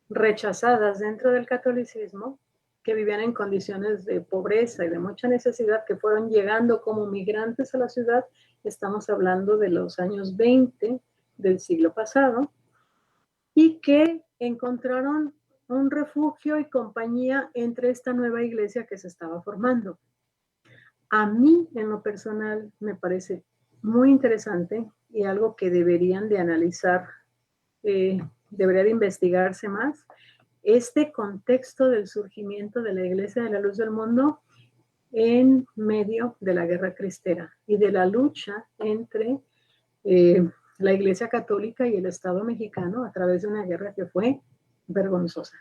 rechazadas dentro del catolicismo, que vivían en condiciones de pobreza y de mucha necesidad, que fueron llegando como migrantes a la ciudad. Estamos hablando de los años 20 del siglo pasado, y que encontraron un refugio y compañía entre esta nueva iglesia que se estaba formando. A mí, en lo personal, me parece muy interesante y algo que deberían de analizar, debería de investigarse más, este contexto del surgimiento de la Iglesia de la Luz del Mundo en medio de la Guerra Cristera y de la lucha entre la Iglesia Católica y el Estado mexicano a través de una guerra que fue vergonzosa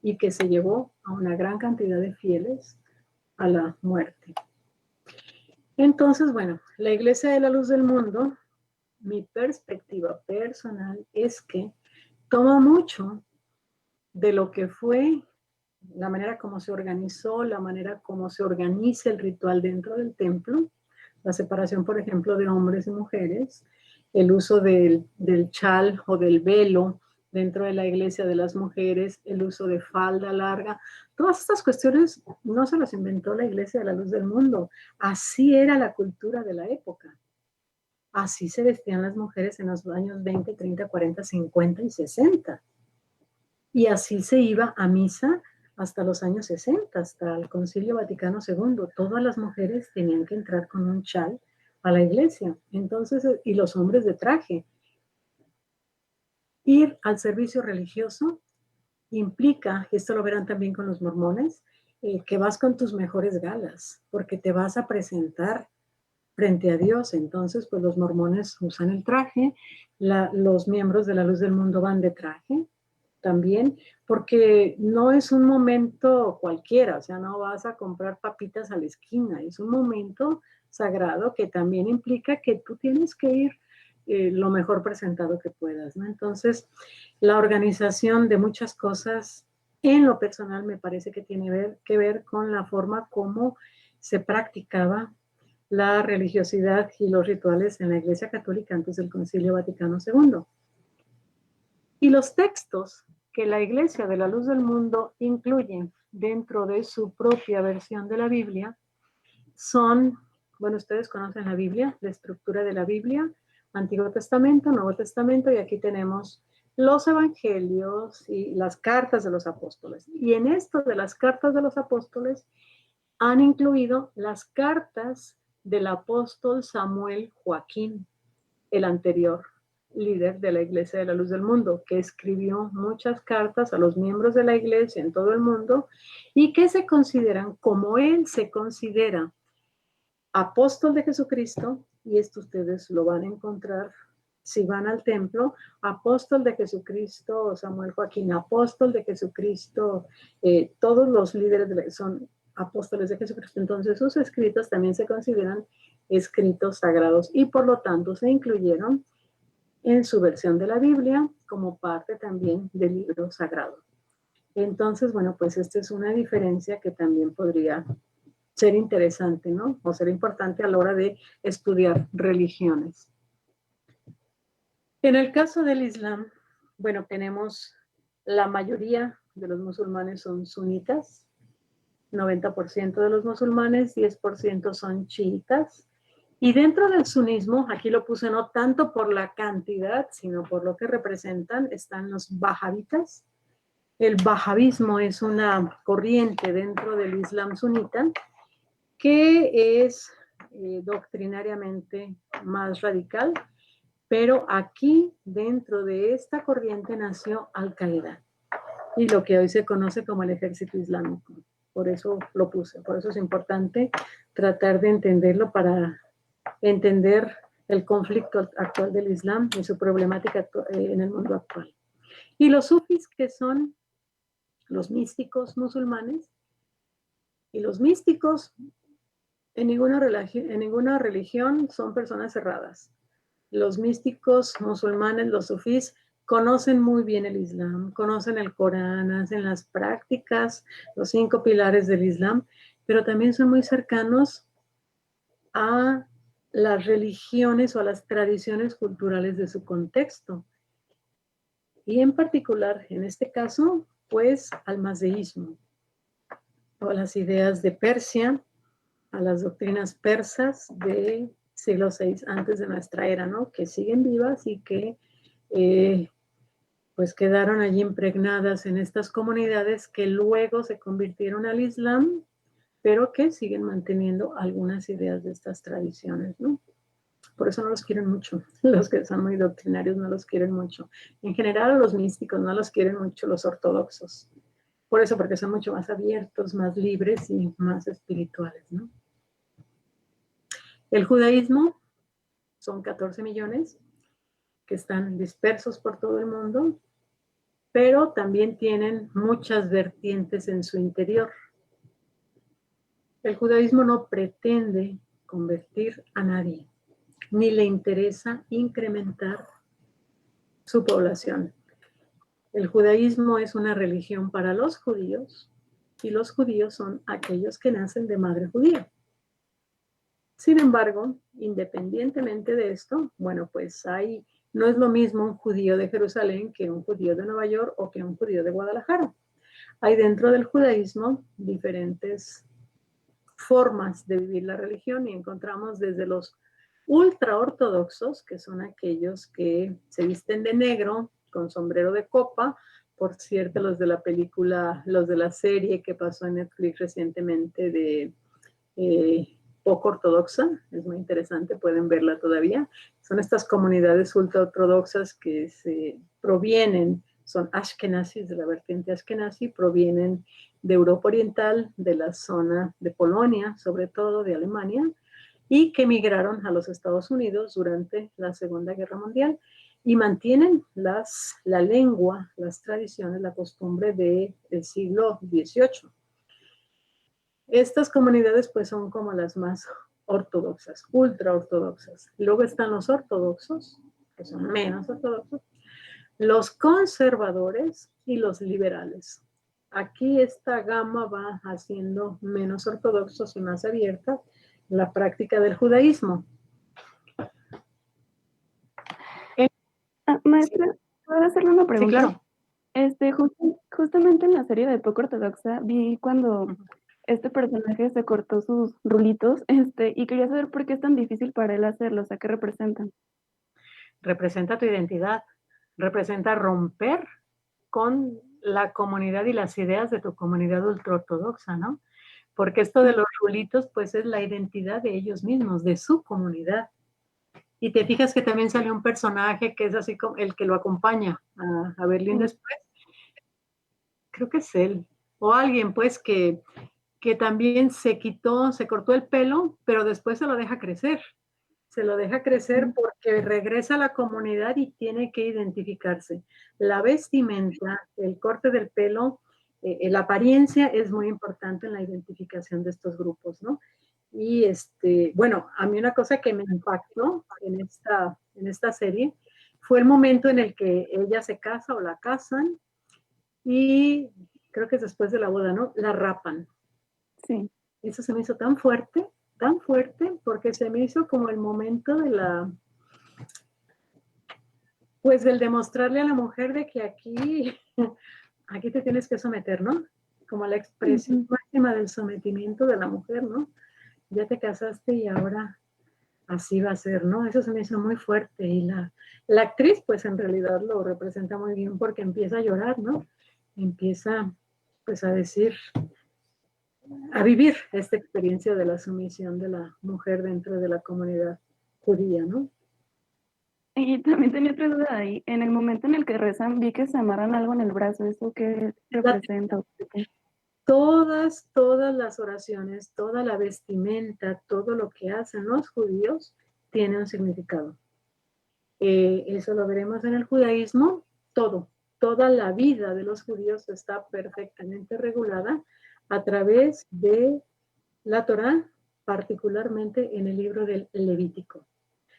y que se llevó a una gran cantidad de fieles a la muerte. Entonces, bueno, la Iglesia de la Luz del Mundo, mi perspectiva personal es que toma mucho de lo que fue la manera como se organizó, la manera como se organiza el ritual dentro del templo, la separación, por ejemplo, de hombres y mujeres, el uso del chal o del velo dentro de la iglesia de las mujeres, el uso de falda larga. Todas estas cuestiones no se las inventó la Iglesia de la Luz del Mundo. Así era la cultura de la época. Así se vestían las mujeres en los años 20, 30, 40, 50 y 60. Y así se iba a misa hasta los años 60, hasta el Concilio Vaticano II. Todas las mujeres tenían que entrar con un chal a la iglesia. Entonces, y los hombres de traje. Ir al servicio religioso implica, y esto lo verán también con los mormones, que vas con tus mejores galas, porque te vas a presentar frente a Dios. Entonces, pues los mormones usan el traje, los miembros de la Luz del Mundo van de traje también, porque no es un momento cualquiera, o sea, no vas a comprar papitas a la esquina, es un momento sagrado que también implica que tú tienes que ir lo mejor presentado que puedas, ¿no? Entonces, la organización de muchas cosas, en lo personal, me parece que tiene que ver con la forma como se practicaba la religiosidad y los rituales en la Iglesia Católica antes del Concilio Vaticano II. Y los textos que la Iglesia de la Luz del Mundo incluye dentro de su propia versión de la Biblia son, bueno, ustedes conocen la Biblia, la estructura de la Biblia, Antiguo Testamento, Nuevo Testamento, y aquí tenemos los evangelios y las cartas de los apóstoles. Y en esto de las cartas de los apóstoles han incluido las cartas del apóstol Samuel Joaquín, el anterior líder de la Iglesia de la Luz del Mundo, que escribió muchas cartas a los miembros de la Iglesia en todo el mundo y que se consideran, como él se considera apóstol de Jesucristo, y esto ustedes lo van a encontrar si van al templo, apóstol de Jesucristo, Samuel Joaquín, apóstol de Jesucristo, todos los líderes son apóstoles de Jesucristo. Entonces sus escritos también se consideran escritos sagrados y por lo tanto se incluyeron en su versión de la Biblia como parte también del libro sagrado. Entonces, bueno, pues esta es una diferencia que también podría ser interesante, ¿no? O ser importante a la hora de estudiar religiones. En el caso del Islam, bueno, tenemos la mayoría de los musulmanes son sunitas, 90% de los musulmanes, 10% son chiitas. Y dentro del sunismo, aquí lo puse no tanto por la cantidad, sino por lo que representan, están los wahabitas. El wahabismo es una corriente dentro del Islam sunita que es doctrinariamente más radical, pero aquí dentro de esta corriente nació Al-Qaeda y lo que hoy se conoce como el ejército islámico. Por eso lo puse, por eso es importante tratar de entenderlo para entender el conflicto actual del Islam y su problemática en el mundo actual. Y los sufis, que son los místicos musulmanes, y los místicos en ninguna religión son personas cerradas. Los místicos musulmanes, los sufís, conocen muy bien el Islam, conocen el Corán, hacen las prácticas, los 5 pilares del Islam, pero también son muy cercanos a las religiones o a las tradiciones culturales de su contexto. Y en particular, en este caso, pues al mazdeísmo, o a las ideas de Persia, a las doctrinas persas de siglo VI antes de nuestra era, ¿no? Que siguen vivas y que pues quedaron allí impregnadas en estas comunidades que luego se convirtieron al Islam, pero que siguen manteniendo algunas ideas de estas tradiciones, ¿no? Por eso no los quieren mucho. Los que son muy doctrinarios no los quieren mucho. En general, los místicos no los quieren mucho los ortodoxos. Por eso, porque son mucho más abiertos, más libres y más espirituales, ¿no? El judaísmo son 14 millones que están dispersos por todo el mundo, pero también tienen muchas vertientes en su interior. El judaísmo no pretende convertir a nadie, ni le interesa incrementar su población. El judaísmo es una religión para los judíos y los judíos son aquellos que nacen de madre judía. Sin embargo, independientemente de esto, bueno, pues no es lo mismo un judío de Jerusalén que un judío de Nueva York o que un judío de Guadalajara. Hay dentro del judaísmo diferentes formas de vivir la religión y encontramos desde los ultraortodoxos, que son aquellos que se visten de negro con sombrero de copa. Por cierto, los de la película, los de la serie que pasó en Netflix recientemente de poco ortodoxa, es muy interesante, pueden verla todavía. Son estas comunidades ultraortodoxas que son ashkenazis, de la vertiente ashkenazi, provienen de Europa Oriental, de la zona de Polonia, sobre todo de Alemania, y que emigraron a los Estados Unidos durante la Segunda Guerra Mundial y mantienen la lengua, las tradiciones, la costumbre del siglo XVIII. Estas comunidades pues son como las más ortodoxas, ultraortodoxas. Luego están los ortodoxos, que son menos ortodoxos, los conservadores y los liberales. Aquí esta gama va haciendo menos ortodoxos y más abierta la práctica del judaísmo. Maestra, ¿puedo hacerle una pregunta? Sí, claro. Justamente en la serie de Poco Ortodoxa vi cuando este personaje se cortó sus rulitos, y quería saber por qué es tan difícil para él hacerlos, ¿a qué representan? Representa tu identidad, representa romper con la comunidad y las ideas de tu comunidad ultraortodoxa, ¿no? Porque esto de los rulitos, pues es la identidad de ellos mismos, de su comunidad. Y te fijas que también sale un personaje que es así como el que lo acompaña a Berlín después. Creo que es él. O alguien, pues, que que también se cortó el pelo, pero después se lo deja crecer. Se lo deja crecer porque regresa a la comunidad y tiene que identificarse. La vestimenta, el corte del pelo, la apariencia es muy importante en la identificación de estos grupos, ¿no? Y bueno, a mí una cosa que me impactó en esta serie fue el momento en el que ella se casa o la casan y creo que es después de la boda, ¿no? La rapan. Sí. Eso se me hizo tan fuerte, porque se me hizo como el momento de pues del demostrarle a la mujer de que aquí te tienes que someter, ¿no? Como la expresión máxima del sometimiento de la mujer, ¿no? Ya te casaste y ahora así va a ser, ¿no? Eso se me hizo muy fuerte y la actriz pues en realidad lo representa muy bien porque empieza a llorar, ¿no? Empieza pues a decir, a vivir esta experiencia de la sumisión de la mujer dentro de la comunidad judía, ¿no? Y también tenía otra duda ahí. En el momento en el que rezan, vi que se amarran algo en el brazo. ¿Eso qué representa? Todas las oraciones, toda la vestimenta, todo lo que hacen los judíos tiene un significado. Eso lo veremos en el judaísmo. Toda la vida de los judíos está perfectamente regulada a través de la Torá, particularmente en el libro del Levítico.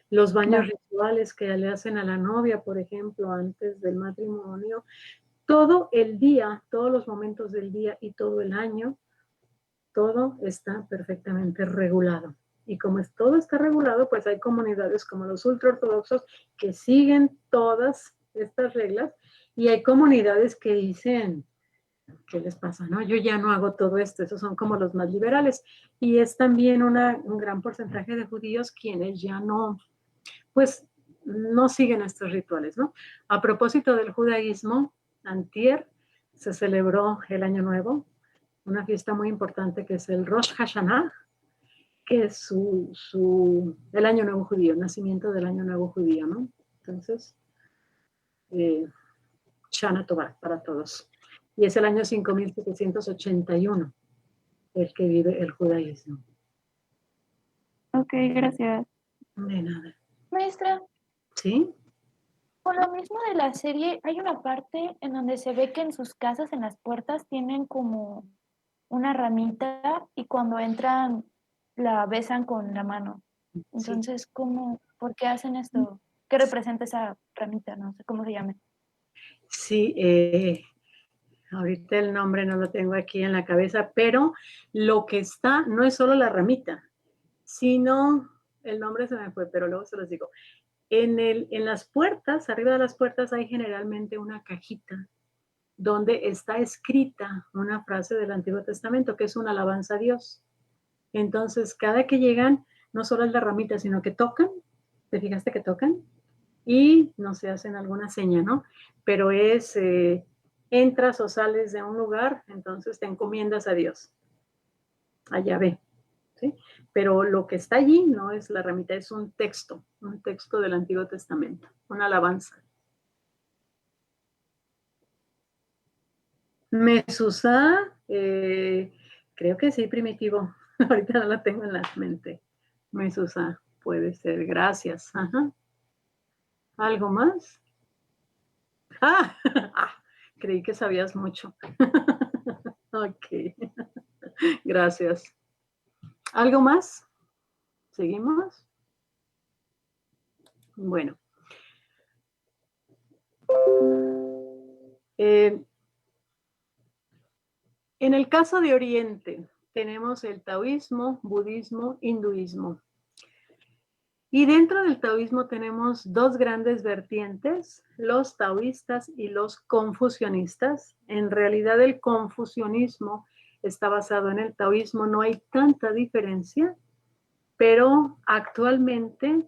Los baños rituales que le hacen a la novia, por ejemplo, antes del matrimonio, todo el día, todos los momentos del día y todo el año, todo está perfectamente regulado. Y como todo está regulado, pues hay comunidades como los ultraortodoxos que siguen todas estas reglas y hay comunidades que dicen, ¿qué les pasa? No, yo ya no hago todo esto. Esos son como los más liberales. Y es también un gran porcentaje de judíos quienes ya no, pues no siguen estos rituales, ¿no? A propósito del judaísmo, antier se celebró el Año Nuevo, una fiesta muy importante que es el Rosh Hashanah, que es el Año Nuevo judío, el nacimiento del Año Nuevo judío, ¿no? Entonces, Shana Tova para todos. Y es el año 5781 el que vive el judaísmo. Ok, gracias. De nada. Maestra, ¿Sí? por lo mismo de la serie, hay una parte en donde se ve que en sus casas, en las puertas, tienen como una ramita y cuando entran la besan con la mano. Entonces, Sí. ¿por qué hacen esto? ¿Qué representa esa ramita? No sé cómo se llama. Sí, ahorita el nombre no lo tengo aquí en la cabeza, pero lo que está no es solo la ramita, sino, el nombre se me fue, pero luego se los digo. En las puertas, arriba de las puertas hay generalmente una cajita donde está escrita una frase del Antiguo Testamento, que es una alabanza a Dios. Entonces, cada que llegan, no solo es la ramita, sino que tocan, ¿te fijaste que tocan? Y no se hacen alguna seña, ¿no? Pero entras o sales de un lugar, entonces te encomiendas a Dios, a Yahvé, ¿sí? Pero lo que está allí no es la ramita, es un texto del Antiguo Testamento, una alabanza. Mesusa, creo que sí, primitivo. Ahorita no la tengo en la mente. Mesusa, puede ser. Gracias. Ajá. ¿Algo más? Ah, creí que sabías mucho. Ok. Gracias. ¿Algo más? ¿Seguimos? Bueno. En el caso de Oriente, tenemos el taoísmo, budismo, hinduismo. Y dentro del taoísmo tenemos dos grandes vertientes, los taoístas y los confucionistas. En realidad el confucionismo está basado en el taoísmo, no hay tanta diferencia, pero actualmente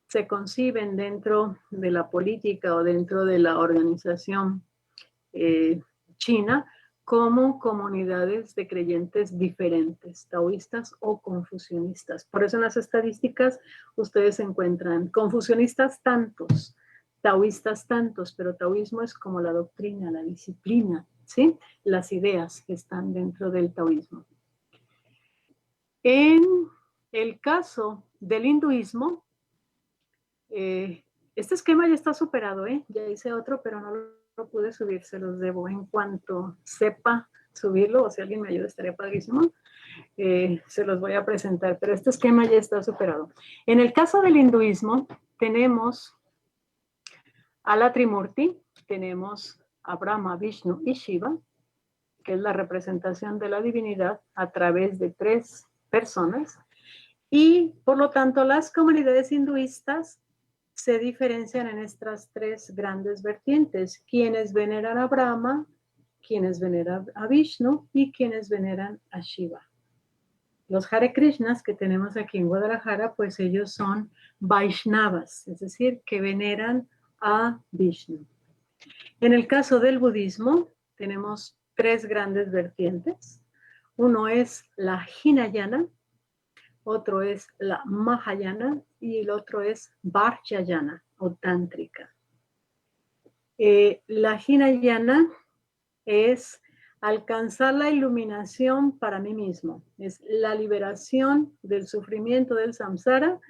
se conciben dentro de la política o dentro de la organización china como comunidades de creyentes diferentes, taoístas o confucionistas. Por eso en las estadísticas ustedes encuentran confucionistas tantos, taoístas tantos, pero taoísmo es como la doctrina, la disciplina, ¿sí? Las ideas que están dentro del taoísmo. En el caso del hinduismo, este esquema ya está superado, ya hice otro, pero no lo pude subir, se los debo. En cuanto sepa subirlo, o si alguien me ayuda, estaría padrísimo, se los voy a presentar, pero este esquema ya está superado. En el caso del hinduismo, tenemos a la Trimurti, tenemos a Brahma, Vishnu y Shiva, que es la representación de la divinidad a través de 3 personas, y por lo tanto las comunidades hinduistas se diferencian en estas 3 grandes vertientes: quienes veneran a Brahma, quienes veneran a Vishnu y quienes veneran a Shiva. Los Hare Krishnas que tenemos aquí en Guadalajara, pues ellos son Vaishnavas, es decir, que veneran a Vishnu. En el caso del budismo, tenemos 3 grandes vertientes. Uno es la Hinayana, otro es la Mahayana y el otro es Vajrayana o Tántrica. La Hinayana es alcanzar la iluminación para mí mismo, es la liberación del sufrimiento del samsara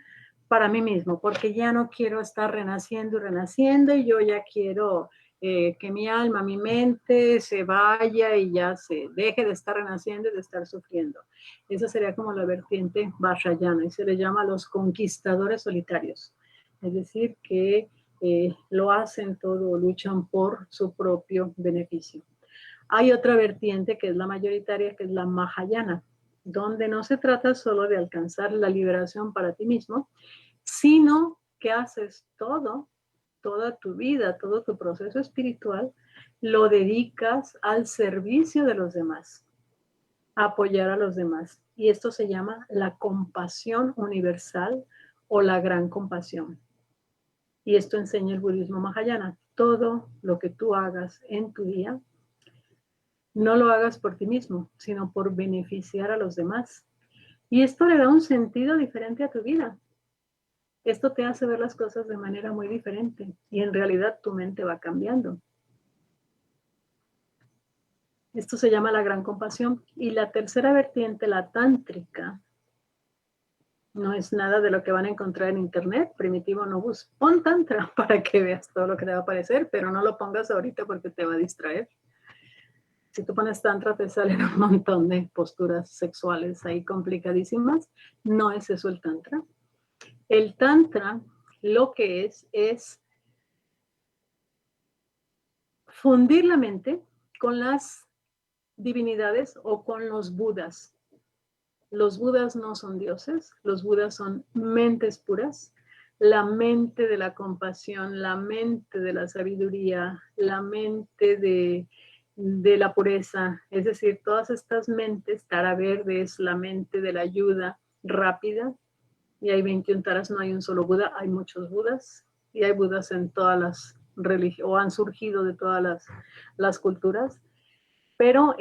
para mí mismo, porque ya no quiero estar renaciendo y renaciendo, y yo ya quiero que mi alma, mi mente se vaya y ya se deje de estar renaciendo y de estar sufriendo. Esa sería como la vertiente Vajrayana, y se le llama los conquistadores solitarios, es decir, que lo hacen todo, luchan por su propio beneficio. Hay otra vertiente que es la mayoritaria, que es la Mahayana, donde no se trata solo de alcanzar la liberación para ti mismo, sino que haces toda tu vida, todo tu proceso espiritual, lo dedicas al servicio de los demás, a apoyar a los demás. Y esto se llama la compasión universal o la gran compasión. Y esto enseña el budismo Mahayana. Todo lo que tú hagas en tu día, no lo hagas por ti mismo, sino por beneficiar a los demás. Y esto le da un sentido diferente a tu vida. Esto te hace ver las cosas de manera muy diferente y en realidad tu mente va cambiando. Esto se llama la gran compasión. Y la tercera vertiente, la tántrica, no es nada de lo que van a encontrar en internet. Primitivo Novus, pon tantra para que veas todo lo que te va a aparecer, pero no lo pongas ahorita porque te va a distraer. Si tú pones tantra, te salen un montón de posturas sexuales ahí complicadísimas. No es eso el tantra. El tantra lo que es fundir la mente con las divinidades o con los budas. Los budas no son dioses, los budas son mentes puras, la mente de la compasión, la mente de la sabiduría, la mente de la pureza, es decir, todas estas mentes. Tara verde es la mente de la ayuda rápida, y hay 21 taras, no hay un solo Buda, hay muchos Budas, y hay Budas en todas las religiones, o han surgido de todas las culturas, pero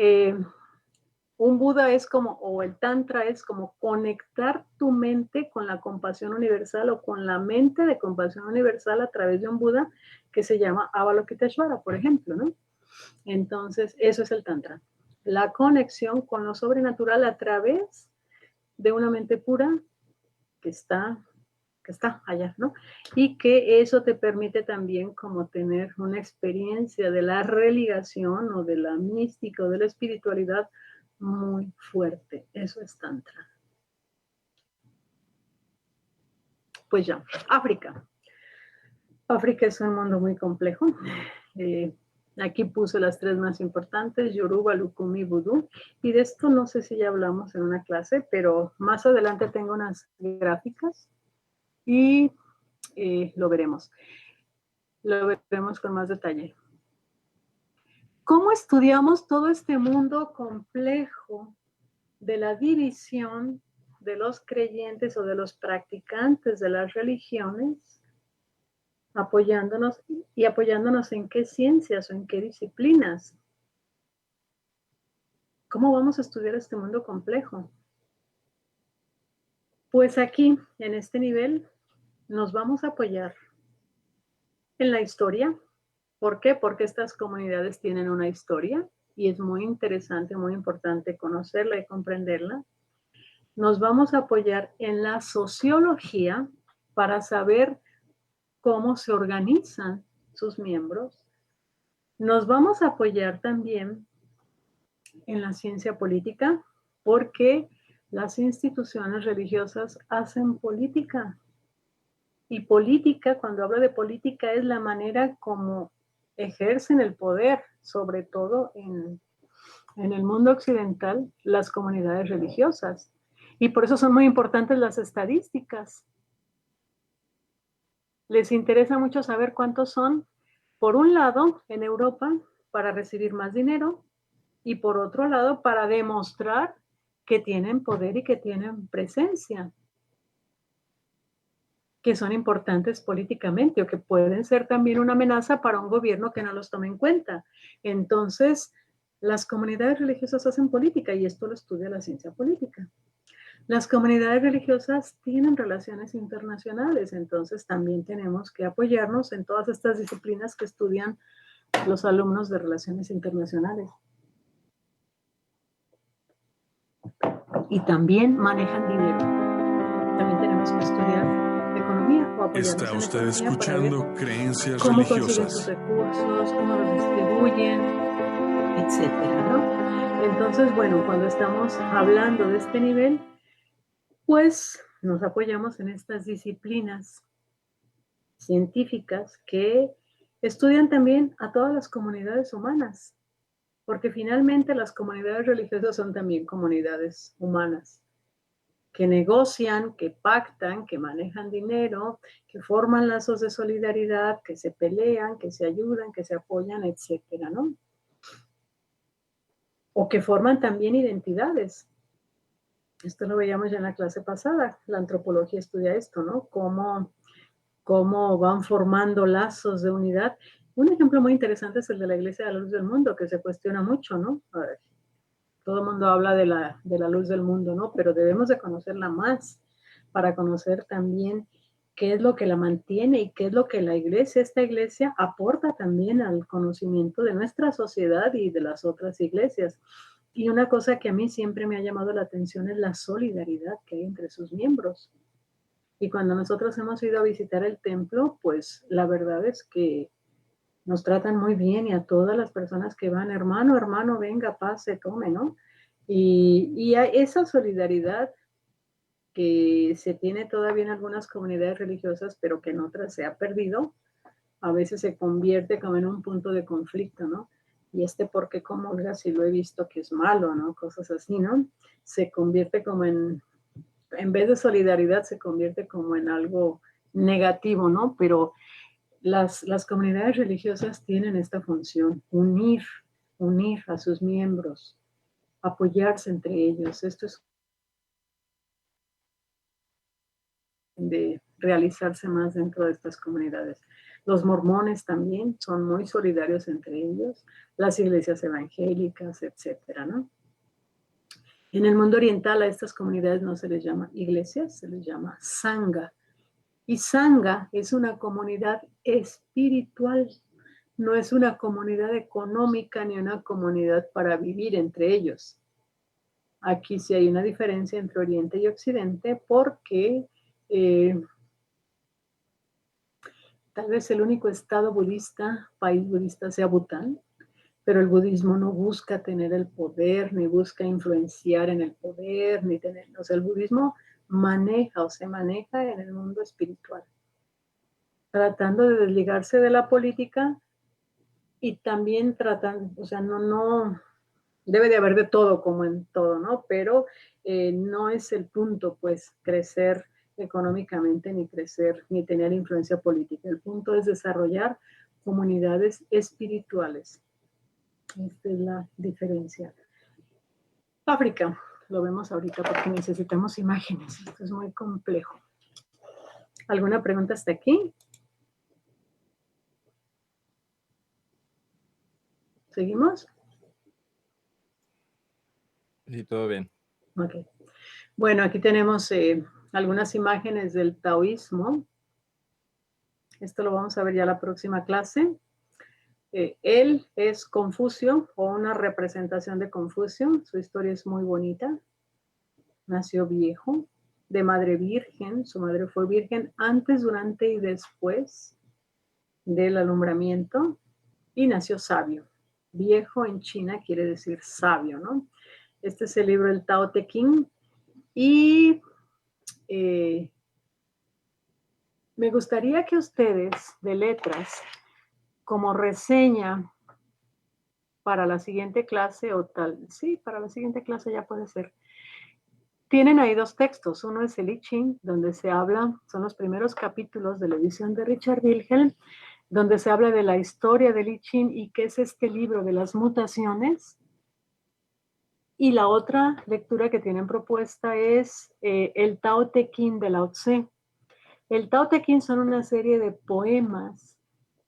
un Buda es como, o el Tantra es como conectar tu mente con la compasión universal o con la mente de compasión universal a través de un Buda que se llama Avalokiteshvara, por ejemplo, ¿no? Entonces, eso es el Tantra. La conexión con lo sobrenatural a través de una mente pura que está allá, ¿no? Y que eso te permite también como tener una experiencia de la religación o de la mística o de la espiritualidad muy fuerte. Eso es Tantra. Pues ya, África. África es un mundo muy complejo. Aquí puse las 3 más importantes: Yoruba, Lukumi, Vudú. Y de esto no sé si ya hablamos en una clase, pero más adelante tengo unas gráficas y lo veremos. Lo veremos con más detalle. ¿Cómo estudiamos todo este mundo complejo de la división de los creyentes o de los practicantes de las religiones? Apoyándonos en qué ciencias o en qué disciplinas. ¿Cómo vamos a estudiar este mundo complejo? Pues aquí, en este nivel, nos vamos a apoyar en la historia. ¿Por qué? Porque estas comunidades tienen una historia y es muy interesante, muy importante conocerla y comprenderla. nos vamos a apoyar en la sociología para saber cómo se organizan sus miembros. Nos vamos a apoyar también en la ciencia política porque las instituciones religiosas hacen política. Y política, cuando hablo de política, es la manera como ejercen el poder, sobre todo en el mundo occidental, las comunidades religiosas. Y por eso son muy importantes las estadísticas. Les interesa mucho saber cuántos son, por un lado, en Europa, para recibir más dinero, y por otro lado, para demostrar que tienen poder y que tienen presencia, que son importantes políticamente o que pueden ser también una amenaza para un gobierno que no los tome en cuenta. Entonces, las comunidades religiosas hacen política y esto lo estudia la ciencia política. Las comunidades religiosas tienen relaciones internacionales, entonces también tenemos que apoyarnos en todas estas disciplinas que estudian los alumnos de relaciones internacionales. Y también manejan dinero. También tenemos que estudiar economía o apoyarnos Está en usted economía escuchando para ver Creencias cómo consiguen sus Religiosas. recursos, cómo los distribuyen, etcétera, ¿no? Entonces, bueno, cuando estamos hablando de este nivel, pues nos apoyamos en estas disciplinas científicas que estudian también a todas las comunidades humanas, porque finalmente las comunidades religiosas son también comunidades humanas, que negocian, que pactan, que manejan dinero, que forman lazos de solidaridad, que se pelean, que se ayudan, que se apoyan, etcétera, ¿no? O que forman también identidades. Esto lo veíamos ya en la clase pasada. La antropología estudia esto, ¿no? Cómo van formando lazos de unidad. Un ejemplo muy interesante es el de la Iglesia de la Luz del Mundo, que se cuestiona mucho, ¿no? Todo el mundo habla de la luz del mundo, ¿no? Pero debemos de conocerla más para conocer también qué es lo que la mantiene y qué es lo que esta iglesia aporta también al conocimiento de nuestra sociedad y de las otras iglesias. Y una cosa que a mí siempre me ha llamado la atención es la solidaridad que hay entre sus miembros. Y cuando nosotros hemos ido a visitar el templo, pues la verdad es que nos tratan muy bien y a todas las personas que van, hermano, venga, pase, tome, ¿no? Y esa solidaridad que se tiene todavía en algunas comunidades religiosas, pero que en otras se ha perdido, a veces se convierte como en un punto de conflicto, ¿no? Y por qué comulga si lo he visto que es malo, ¿no? Cosas así, ¿no? Se convierte como en vez de solidaridad, se convierte como en algo negativo, ¿no? Pero las comunidades religiosas tienen esta función, unir a sus miembros, apoyarse entre ellos. Esto es de realizarse más dentro de estas comunidades. Los mormones también son muy solidarios entre ellos, las iglesias evangélicas, etcétera, ¿no? En el mundo oriental a estas comunidades no se les llama iglesias, se les llama sangha. Y sangha es una comunidad espiritual, no es una comunidad económica ni una comunidad para vivir entre ellos. Aquí sí hay una diferencia entre Oriente y Occidente porque tal vez el único estado budista, país budista sea Bután, pero el budismo no busca tener el poder, ni busca influenciar en el poder, ni tener, o sea, el budismo se maneja en el mundo espiritual, tratando de desligarse de la política y también tratando, o sea, no debe de haber de todo como en todo, ¿no? Pero no es el punto, pues, crecer económicamente, ni crecer, ni tener influencia política. El punto es desarrollar comunidades espirituales. Esta es la diferencia. África, lo vemos ahorita porque necesitamos imágenes. Esto es muy complejo. ¿Alguna pregunta hasta aquí? ¿Seguimos? Sí, todo bien. Ok. Bueno, aquí tenemos algunas imágenes del taoísmo. Esto lo vamos a ver ya la próxima clase. Él es Confucio o una representación de Confucio. Su historia es muy bonita. nació viejo, de madre virgen, su madre fue virgen antes, durante y después del alumbramiento, y nació sabio. Viejo en China quiere decir sabio, ¿no? Este es el libro del Tao Te Ching, y me gustaría que ustedes, de letras, como reseña para la siguiente clase, o tal, sí, para la siguiente clase ya puede ser. Tienen ahí dos textos. Uno es el I Ching, donde se habla, son los primeros capítulos de la edición de Richard Wilhelm, donde se habla de la historia del I Ching y qué es este libro de las mutaciones. Y la otra lectura que tienen propuesta es el Tao Te Ching de Lao Tse. El Tao Te Ching son una serie de poemas,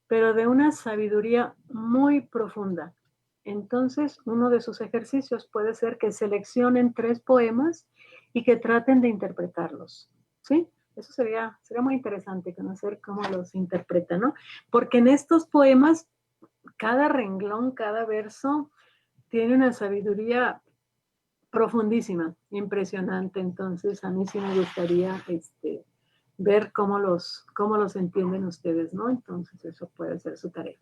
pero de una sabiduría muy profunda. Entonces, uno de sus ejercicios puede ser que seleccionen 3 poemas y que traten de interpretarlos, ¿sí? Eso sería muy interesante conocer cómo los interpretan, ¿no? Porque en estos poemas, cada renglón, cada verso tiene una sabiduría profundísima, impresionante. Entonces, a mí sí me gustaría ver cómo los entienden ustedes, ¿no? Entonces, eso puede ser su tarea.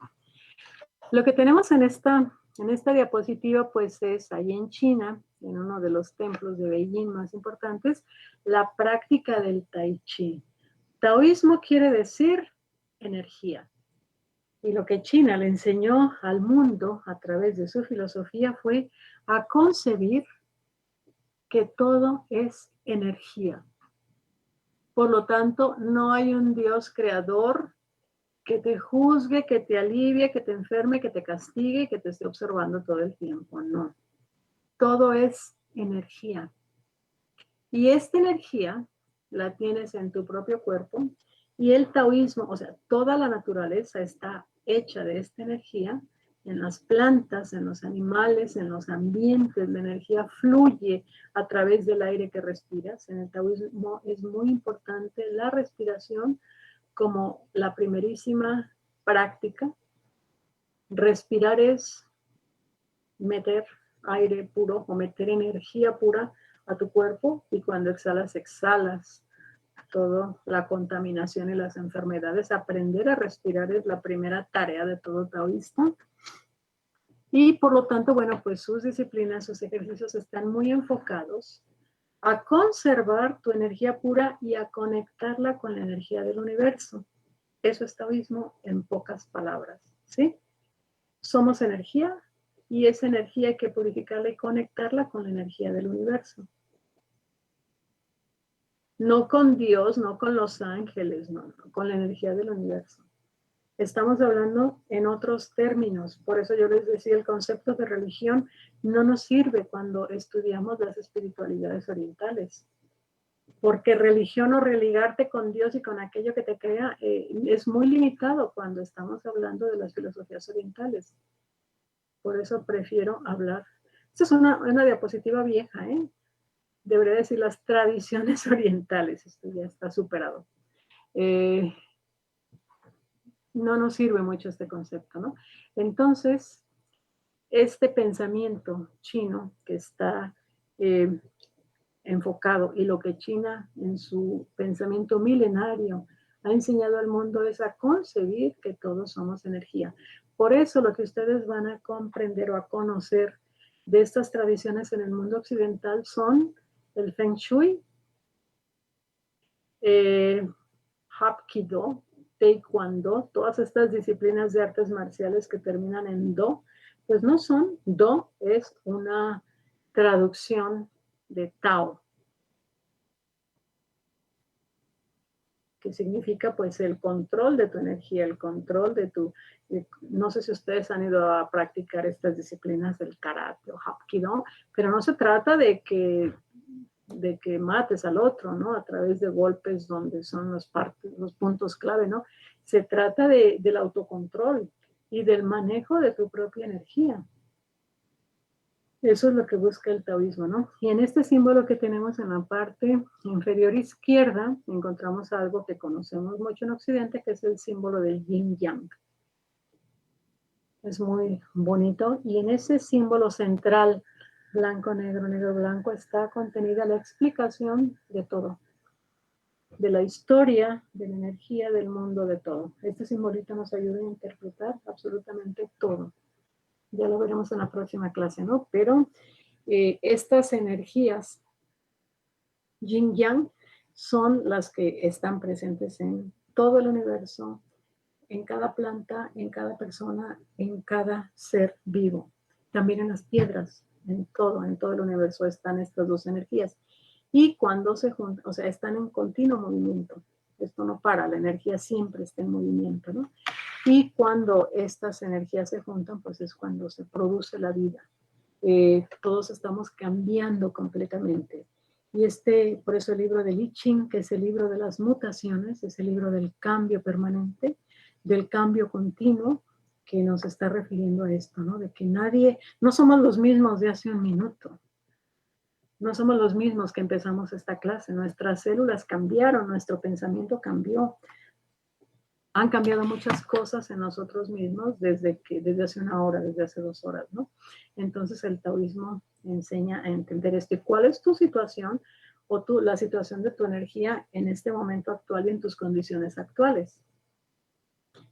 Lo que tenemos en esta diapositiva, pues es ahí en China, en uno de los templos de Beijing más importantes, la práctica del Tai Chi. Taoísmo quiere decir energía. Y lo que China le enseñó al mundo a través de su filosofía fue a concebir que todo es energía. Por lo tanto, no hay un Dios creador que te juzgue, que te alivie, que te enferme, que te castigue, que te esté observando todo el tiempo. No. Todo es energía. Y esta energía la tienes en tu propio cuerpo, y el taoísmo, o sea, toda la naturaleza está hecha de esta energía. En las plantas, en los animales, en los ambientes, la energía fluye a través del aire que respiras. En el taoísmo es muy importante la respiración como la primerísima práctica. Respirar es meter aire puro o meter energía pura a tu cuerpo, y cuando exhalas toda la contaminación y las enfermedades. Aprender a respirar es la primera tarea de todo taoísta. Y por lo tanto, bueno, pues sus disciplinas, sus ejercicios están muy enfocados a conservar tu energía pura y a conectarla con la energía del universo. Eso es taoísmo en pocas palabras, ¿sí? Somos energía, y esa energía hay que purificarla y conectarla con la energía del universo. No con Dios, no con los ángeles, no, con la energía del universo. Estamos hablando en otros términos. Por eso yo les decía, el concepto de religión no nos sirve cuando estudiamos las espiritualidades orientales. Porque religión o religarte con Dios y con aquello que te crea es muy limitado cuando estamos hablando de las filosofías orientales. Por eso prefiero hablar. Esta es una diapositiva vieja, ¿eh? Debería decir las tradiciones orientales. Esto ya está superado. No nos sirve mucho este concepto, ¿no? Entonces, este pensamiento chino que está enfocado, y lo que China en su pensamiento milenario ha enseñado al mundo, es a concebir que todos somos energía. Por eso lo que ustedes van a comprender o a conocer de estas tradiciones en el mundo occidental son el Feng Shui, Hapkido, Taekwondo, todas estas disciplinas de artes marciales que terminan en Do, pues no son. Do es una traducción de Tao, que significa pues el control de tu energía, el control de tu... No sé si ustedes han ido a practicar estas disciplinas del karate o Hapkido, pero no se trata de que mates al otro, ¿no? A través de golpes donde son los puntos clave, ¿no? Se trata del autocontrol y del manejo de tu propia energía. Eso es lo que busca el taoísmo, ¿no? Y en este símbolo que tenemos en la parte inferior izquierda, encontramos algo que conocemos mucho en Occidente, que es el símbolo del yin yang. Es muy bonito, y en ese símbolo central, blanco, negro, negro, blanco, está contenida la explicación de todo, de la historia, de la energía, del mundo, de todo. Este simbolito nos ayuda a interpretar absolutamente todo. Ya lo veremos en la próxima clase, ¿no? Pero estas energías yin-yang son las que están presentes en todo el universo, en cada planta, en cada persona, en cada ser vivo. También en las piedras, en todo el universo están estas dos energías. Y cuando se juntan, o sea, están en continuo movimiento. Esto no para, la energía siempre está en movimiento, ¿no? Y cuando estas energías se juntan, pues es cuando se produce la vida. Todos estamos cambiando completamente. Y por eso el libro de I Ching, que es el libro de las mutaciones, es el libro del cambio permanente, del cambio continuo, que nos está refiriendo a esto, ¿no? De que no somos los mismos de hace un minuto. No somos los mismos que empezamos esta clase. Nuestras células cambiaron, nuestro pensamiento cambió. Han cambiado muchas cosas en nosotros mismos desde hace una hora, desde hace 2 horas, ¿no? Entonces el taoísmo enseña a entender esto. ¿Y cuál es tu situación o la situación de tu energía en este momento actual y en tus condiciones actuales?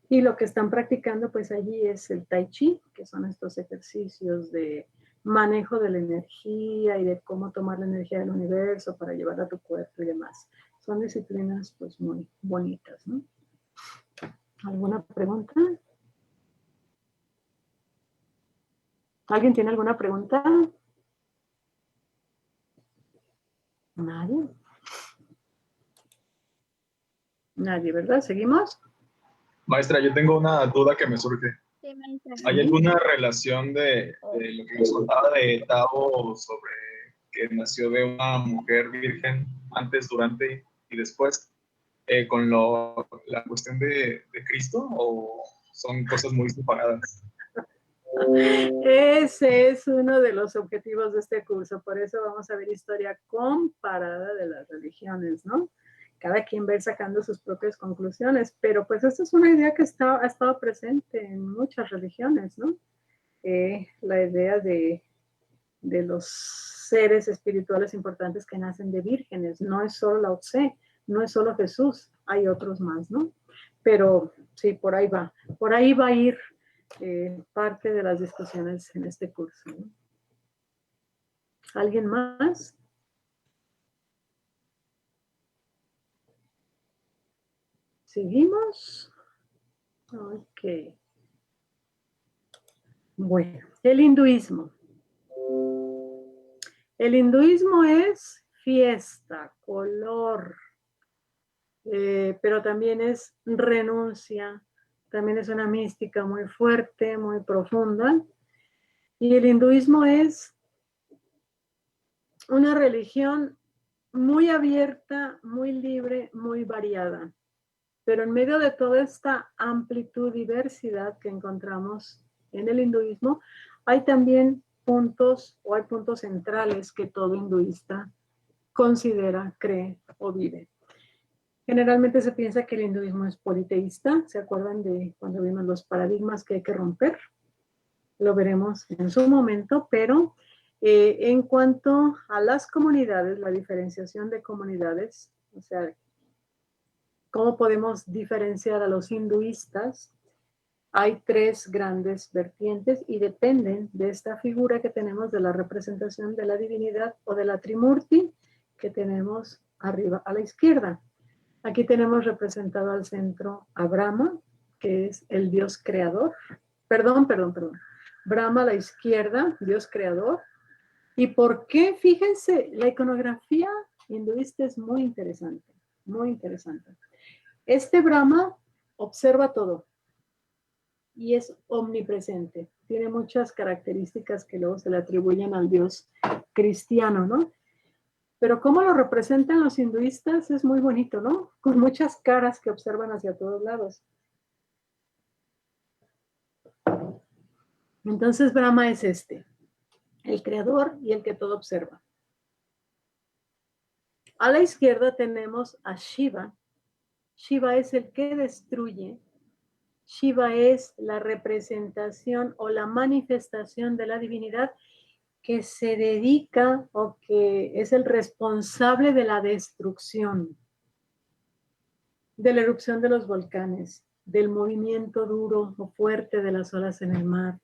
Y lo que están practicando pues allí es el Tai Chi, que son estos ejercicios de manejo de la energía y de cómo tomar la energía del universo para llevarla a tu cuerpo y demás. Son disciplinas pues muy bonitas, ¿no? ¿Alguna pregunta? ¿Alguien tiene alguna pregunta? ¿Nadie? Nadie, ¿verdad? ¿Seguimos? Maestra, yo tengo una duda que me surge. Sí, maestra. ¿Hay alguna relación de lo que nos contaba de Tao sobre que nació de una mujer virgen antes, durante y después con la cuestión de Cristo, o son cosas muy separadas? Ese es uno de los objetivos de este curso, por eso vamos a ver historia comparada de las religiones, ¿no? Cada quien va a ir sacando sus propias conclusiones, pero pues esta es una idea que ha estado presente en muchas religiones, ¿no? La idea de los seres espirituales importantes que nacen de vírgenes, no es solo Lao Tse, no es solo Jesús, hay otros más, ¿no? Pero sí, por ahí va a ir parte de las discusiones en este curso, ¿no? ¿Alguien más? ¿Seguimos? Ok. Bueno, el hinduismo. El hinduismo es fiesta, color, pero también es renuncia, también es una mística muy fuerte, muy profunda. Y el hinduismo es una religión muy abierta, muy libre, muy variada. Pero en medio de toda esta amplitud, diversidad que encontramos en el hinduismo, hay también puntos centrales que todo hinduista considera, cree o vive. Generalmente se piensa que el hinduismo es politeísta. ¿Se acuerdan de cuando vimos los paradigmas que hay que romper? Lo veremos en su momento, pero en cuanto a las comunidades, la diferenciación de comunidades, o sea, ¿cómo podemos diferenciar a los hinduistas? Hay 3 grandes vertientes y dependen de esta figura que tenemos de la representación de la divinidad o de la Trimurti que tenemos arriba a la izquierda. Aquí tenemos representado al centro a Brahma, que es el Dios creador. Perdón. Brahma a la izquierda, Dios creador. ¿Y por qué? Fíjense, la iconografía hinduista es muy interesante, muy interesante. Este Brahma observa todo y es omnipresente. Tiene muchas características que luego se le atribuyen al Dios cristiano, ¿no? Pero cómo lo representan los hinduistas es muy bonito, ¿no? Con muchas caras que observan hacia todos lados. Entonces Brahma es el creador y el que todo observa. A la izquierda tenemos a Shiva. Shiva es el que destruye. Shiva es la representación o la manifestación de la divinidad que se dedica o que es el responsable de la destrucción, de la erupción de los volcanes, del movimiento duro o fuerte de las olas en el mar,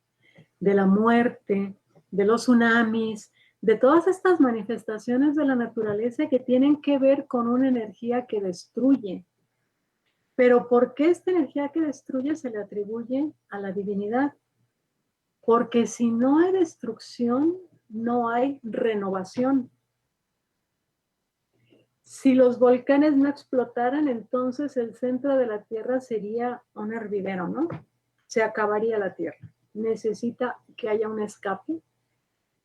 de la muerte, de los tsunamis, de todas estas manifestaciones de la naturaleza que tienen que ver con una energía que destruye. Pero ¿por qué esta energía que destruye se le atribuye a la divinidad? Porque si no hay destrucción, no hay renovación. Si los volcanes no explotaran, entonces el centro de la Tierra sería un hervidero, ¿no? Se acabaría la Tierra. Necesita que haya un escape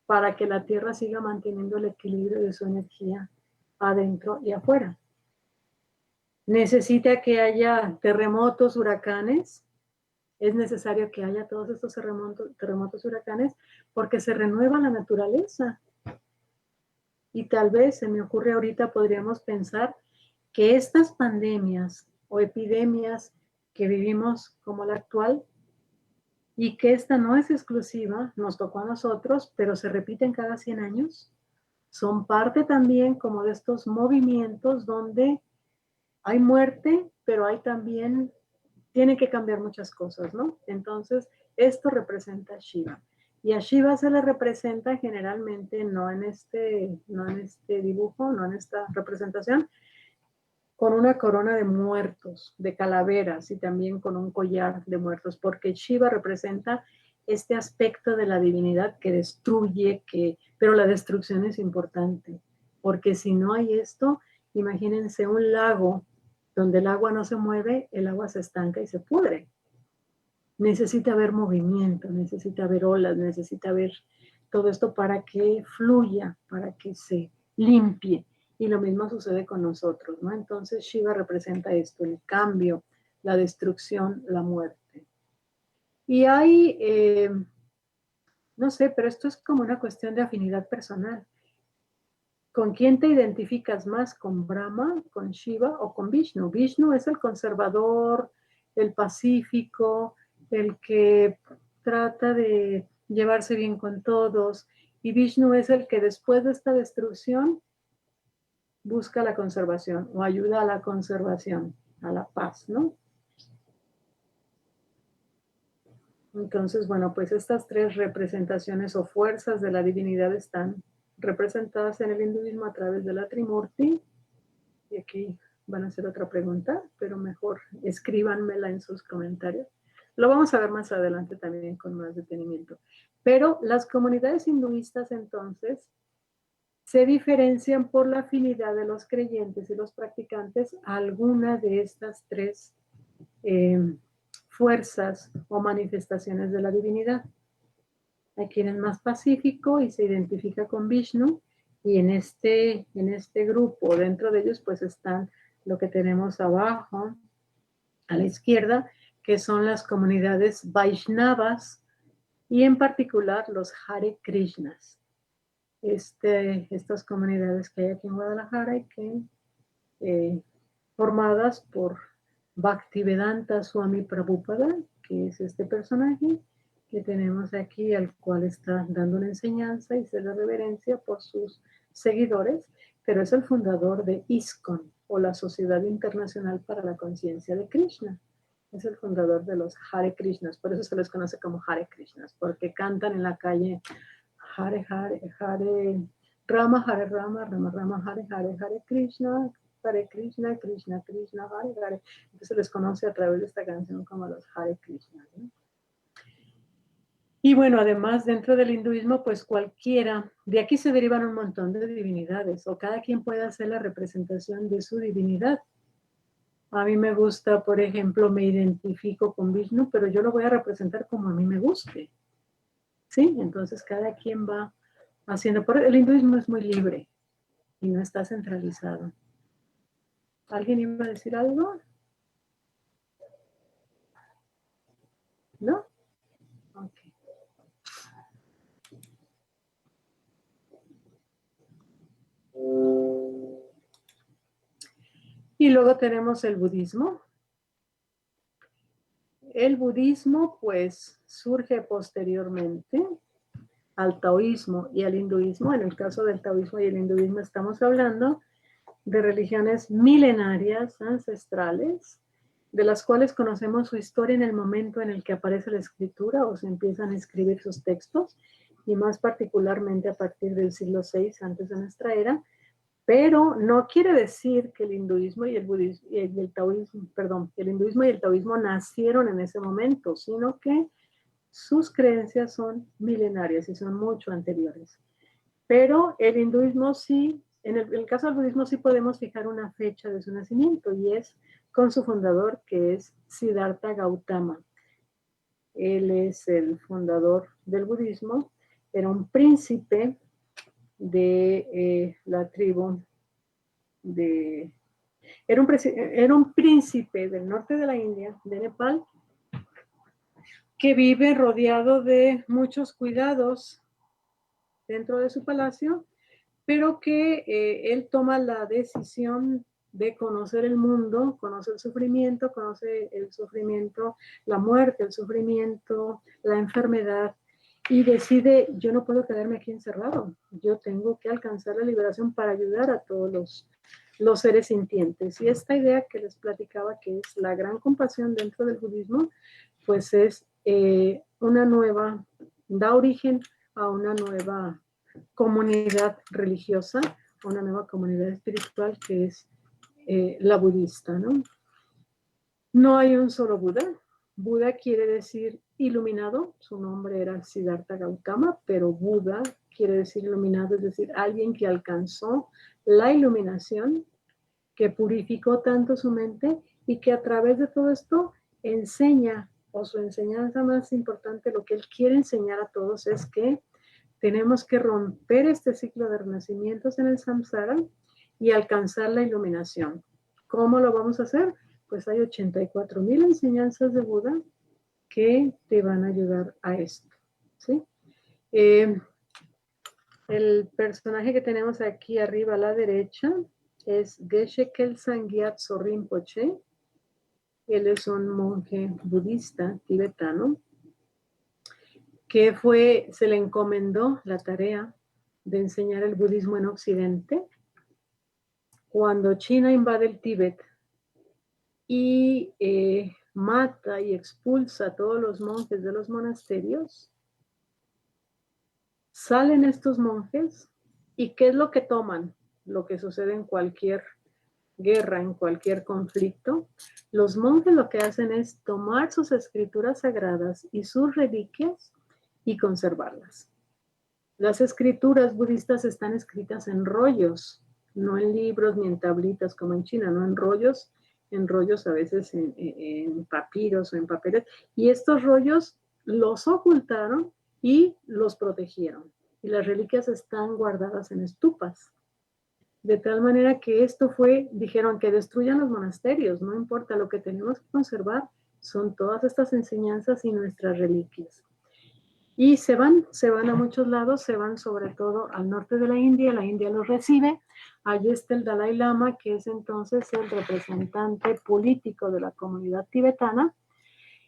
para que la Tierra siga manteniendo el equilibrio de su energía adentro y afuera. Necesita que haya terremotos, huracanes. Es necesario que haya todos estos terremotos, huracanes, porque se renueva la naturaleza. Y tal vez, se me ocurre ahorita, podríamos pensar que estas pandemias o epidemias que vivimos como la actual, y que esta no es exclusiva, nos tocó a nosotros, pero se repiten cada 100 años, son parte también como de estos movimientos donde hay muerte, pero hay también, tienen que cambiar muchas cosas, ¿no? Entonces, esto representa a Shiva. Y a Shiva se le representa generalmente, no en este dibujo, no en esta representación, con una corona de muertos, de calaveras y también con un collar de muertos, porque Shiva representa este aspecto de la divinidad que destruye, pero la destrucción es importante, porque si no hay esto, imagínense un lago donde el agua no se mueve, el agua se estanca y se pudre. Necesita haber movimiento, necesita haber olas, necesita haber todo esto para que fluya, para que se limpie. Y lo mismo sucede con nosotros, ¿no? Entonces Shiva representa esto, el cambio, la destrucción, la muerte. Y hay, no sé, pero esto es como una cuestión de afinidad personal. ¿Con quién te identificas más? ¿Con Brahma, con Shiva o con Vishnu? Vishnu es el conservador, el pacífico, el que trata de llevarse bien con todos. Y Vishnu es el que después de esta destrucción busca la conservación o ayuda a la conservación, a la paz, ¿no? Entonces, bueno, pues estas tres representaciones o fuerzas de la divinidad están representadas en el hinduismo a través de la Trimurti. Y aquí van a hacer otra pregunta, pero mejor escríbanmela en sus comentarios. Lo vamos a ver más adelante también con más detenimiento. Pero las comunidades hinduistas entonces se diferencian por la afinidad de los creyentes y los practicantes a alguna de estas tres fuerzas o manifestaciones de la divinidad. Hay quien es más pacífico y se identifica con Vishnu, y en este grupo, dentro de ellos, pues están lo que tenemos abajo, a la izquierda, que son las comunidades Vaishnavas, y en particular los Hare Krishnas. Estas comunidades que hay aquí en Guadalajara y que formadas por Bhaktivedanta Swami Prabhupada, que es este personaje que tenemos aquí, al cual está dando una enseñanza y se le reverencia por sus seguidores, pero es el fundador de ISKCON, o la Sociedad Internacional para la Conciencia de Krishna. Es el fundador de los Hare Krishnas, por eso se les conoce como Hare Krishnas, porque cantan en la calle Hare Hare, Hare Rama, Hare Rama, Rama Rama, Hare Hare, Hare Krishna, Krishna, Krishna, Hare Hare. Entonces se les conoce a través de esta canción como los Hare Krishna, ¿no? Y bueno, además dentro del hinduismo, pues cualquiera, de aquí se derivan un montón de divinidades, o cada quien puede hacer la representación de su divinidad. A mí me gusta, por ejemplo, me identifico con Vishnu, pero yo lo voy a representar como a mí me guste. ¿Sí? Entonces cada quien va haciendo, el hinduismo es muy libre y no está centralizado. ¿Alguien iba a decir algo? ¿No? Ok. Y luego tenemos el budismo. El budismo, pues, surge posteriormente al taoísmo y al hinduismo. En el caso del taoísmo y el hinduismo estamos hablando de religiones milenarias, ancestrales, de las cuales conocemos su historia en el momento en el que aparece la escritura o se empiezan a escribir sus textos, y más particularmente a partir del siglo VI antes de nuestra era. Pero no quiere decir que el hinduismo y el budismo y el taoísmo, perdón, el hinduismo y el taoísmo nacieron en ese momento, sino que sus creencias son milenarias y son mucho anteriores. Pero el hinduismo sí, en el caso del budismo sí podemos fijar una fecha de su nacimiento, y es con su fundador, que es Siddhartha Gautama. Él es el fundador del budismo, era un príncipe de la tribu era un príncipe del norte de la India, de Nepal, que vive rodeado de muchos cuidados dentro de su palacio, pero que él toma la decisión de conocer el mundo, conoce el sufrimiento, la muerte, el sufrimiento, la enfermedad, y decide: yo no puedo quedarme aquí encerrado, yo tengo que alcanzar la liberación para ayudar a todos los seres sintientes. Y esta idea que les platicaba, que es la gran compasión dentro del budismo, pues es da origen a una nueva comunidad religiosa, una nueva comunidad espiritual, que es la budista, ¿no? No hay un solo Buda. Buda quiere decir iluminado, su nombre era Siddhartha Gautama, pero Buda quiere decir iluminado, es decir, alguien que alcanzó la iluminación, que purificó tanto su mente y que a través de todo esto enseña, o su enseñanza más importante, lo que él quiere enseñar a todos es que tenemos que romper este ciclo de renacimientos en el samsara y alcanzar la iluminación. ¿Cómo lo vamos a hacer? Pues hay 84,000 enseñanzas de Buda que te van a ayudar a esto, ¿sí? El personaje que tenemos aquí arriba a la derecha es Geshe Kelsang Gyatso Rinpoche. Él es un monje budista tibetano que se le encomendó la tarea de enseñar el budismo en Occidente cuando China invade el Tíbet y mata y expulsa a todos los monjes de los monasterios. Salen estos monjes, ¿y qué es lo que toman? Lo que sucede en cualquier guerra, en cualquier conflicto. Los monjes lo que hacen es tomar sus escrituras sagradas y sus reliquias y conservarlas. Las escrituras budistas están escritas en rollos, no en libros ni en tablitas como en China, no en rollos a veces en papiros o en papeles, y estos rollos los ocultaron y los protegieron, y las reliquias están guardadas en estupas, de tal manera que dijeron que destruyan los monasterios, no importa, lo que tenemos que conservar son todas estas enseñanzas y nuestras reliquias. Y se van a muchos lados, se van sobre todo al norte de la India los recibe. Allí está el Dalai Lama, que es entonces el representante político de la comunidad tibetana,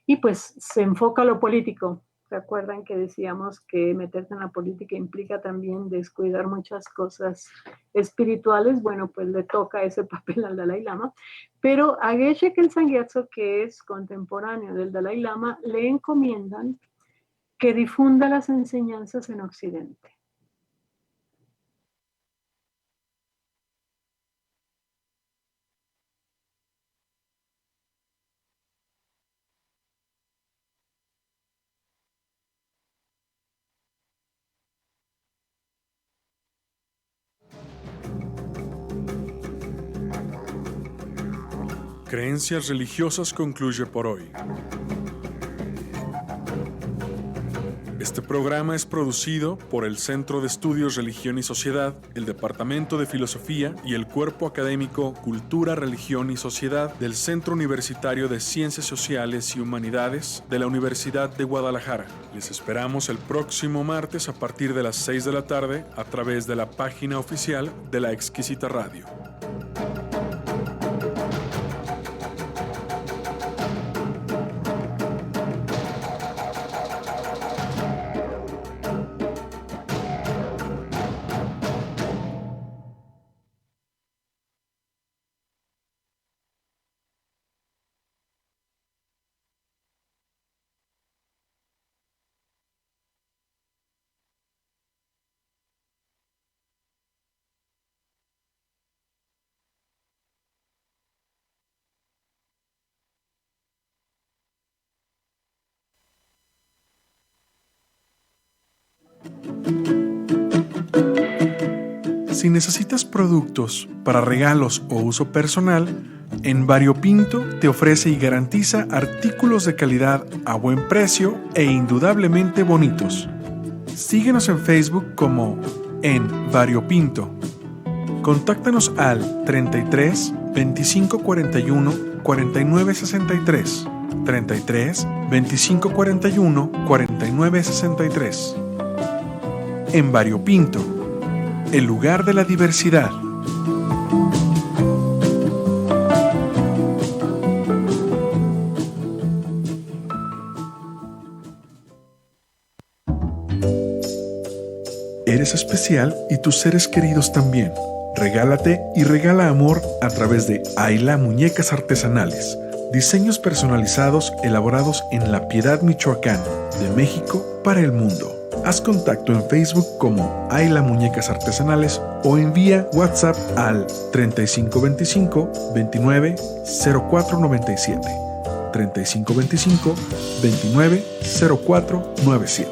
y pues se enfoca a lo político. ¿Se acuerdan que decíamos que meterse en la política implica también descuidar muchas cosas espirituales? Bueno, pues le toca ese papel al Dalai Lama, pero a Geshe Kelsang Gyatso, que es contemporáneo del Dalai Lama, le encomiendan que difunda las enseñanzas en Occidente. Creencias religiosas concluye por hoy. Este programa es producido por el Centro de Estudios Religión y Sociedad, el Departamento de Filosofía y el Cuerpo Académico Cultura, Religión y Sociedad del Centro Universitario de Ciencias Sociales y Humanidades de la Universidad de Guadalajara. Les esperamos el próximo martes a partir de las 6 de la tarde a través de la página oficial de La Exquisita Radio. Si necesitas productos para regalos o uso personal, en Variopinto te ofrece y garantiza artículos de calidad a buen precio e indudablemente bonitos. Síguenos en Facebook como en Variopinto. Contáctanos al 33 25 41 49 63, 33 25 41 49 63. En Variopinto, el lugar de la diversidad. Eres especial y tus seres queridos también. Regálate y regala amor a través de Ayla Muñecas Artesanales. Diseños personalizados elaborados en La Piedad, Michoacán, de México para el mundo. Haz contacto en Facebook como Ayla Muñecas Artesanales o envía WhatsApp al 3525 29 04 97. 3525 29 04 97.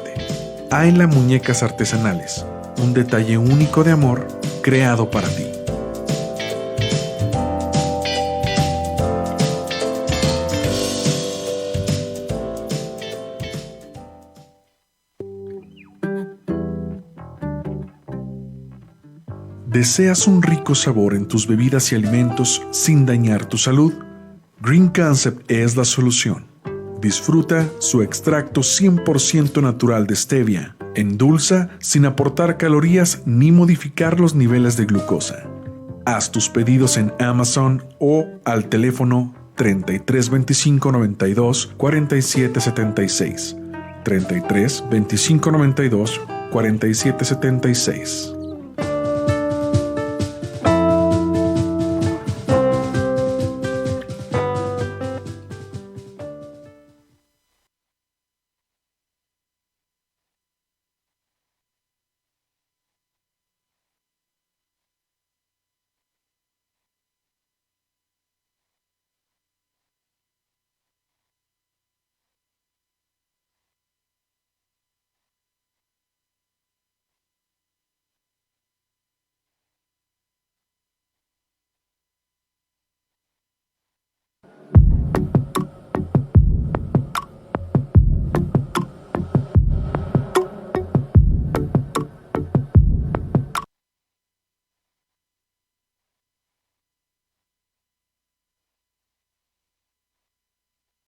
Ayla Muñecas Artesanales. Un detalle único de amor creado para ti. ¿Deseas un rico sabor en tus bebidas y alimentos sin dañar tu salud? Green Concept es la solución. Disfruta su extracto 100% natural de stevia. Endulza sin aportar calorías ni modificar los niveles de glucosa. Haz tus pedidos en Amazon o al teléfono 33 25 92 47 76. 33 25 92 47 76.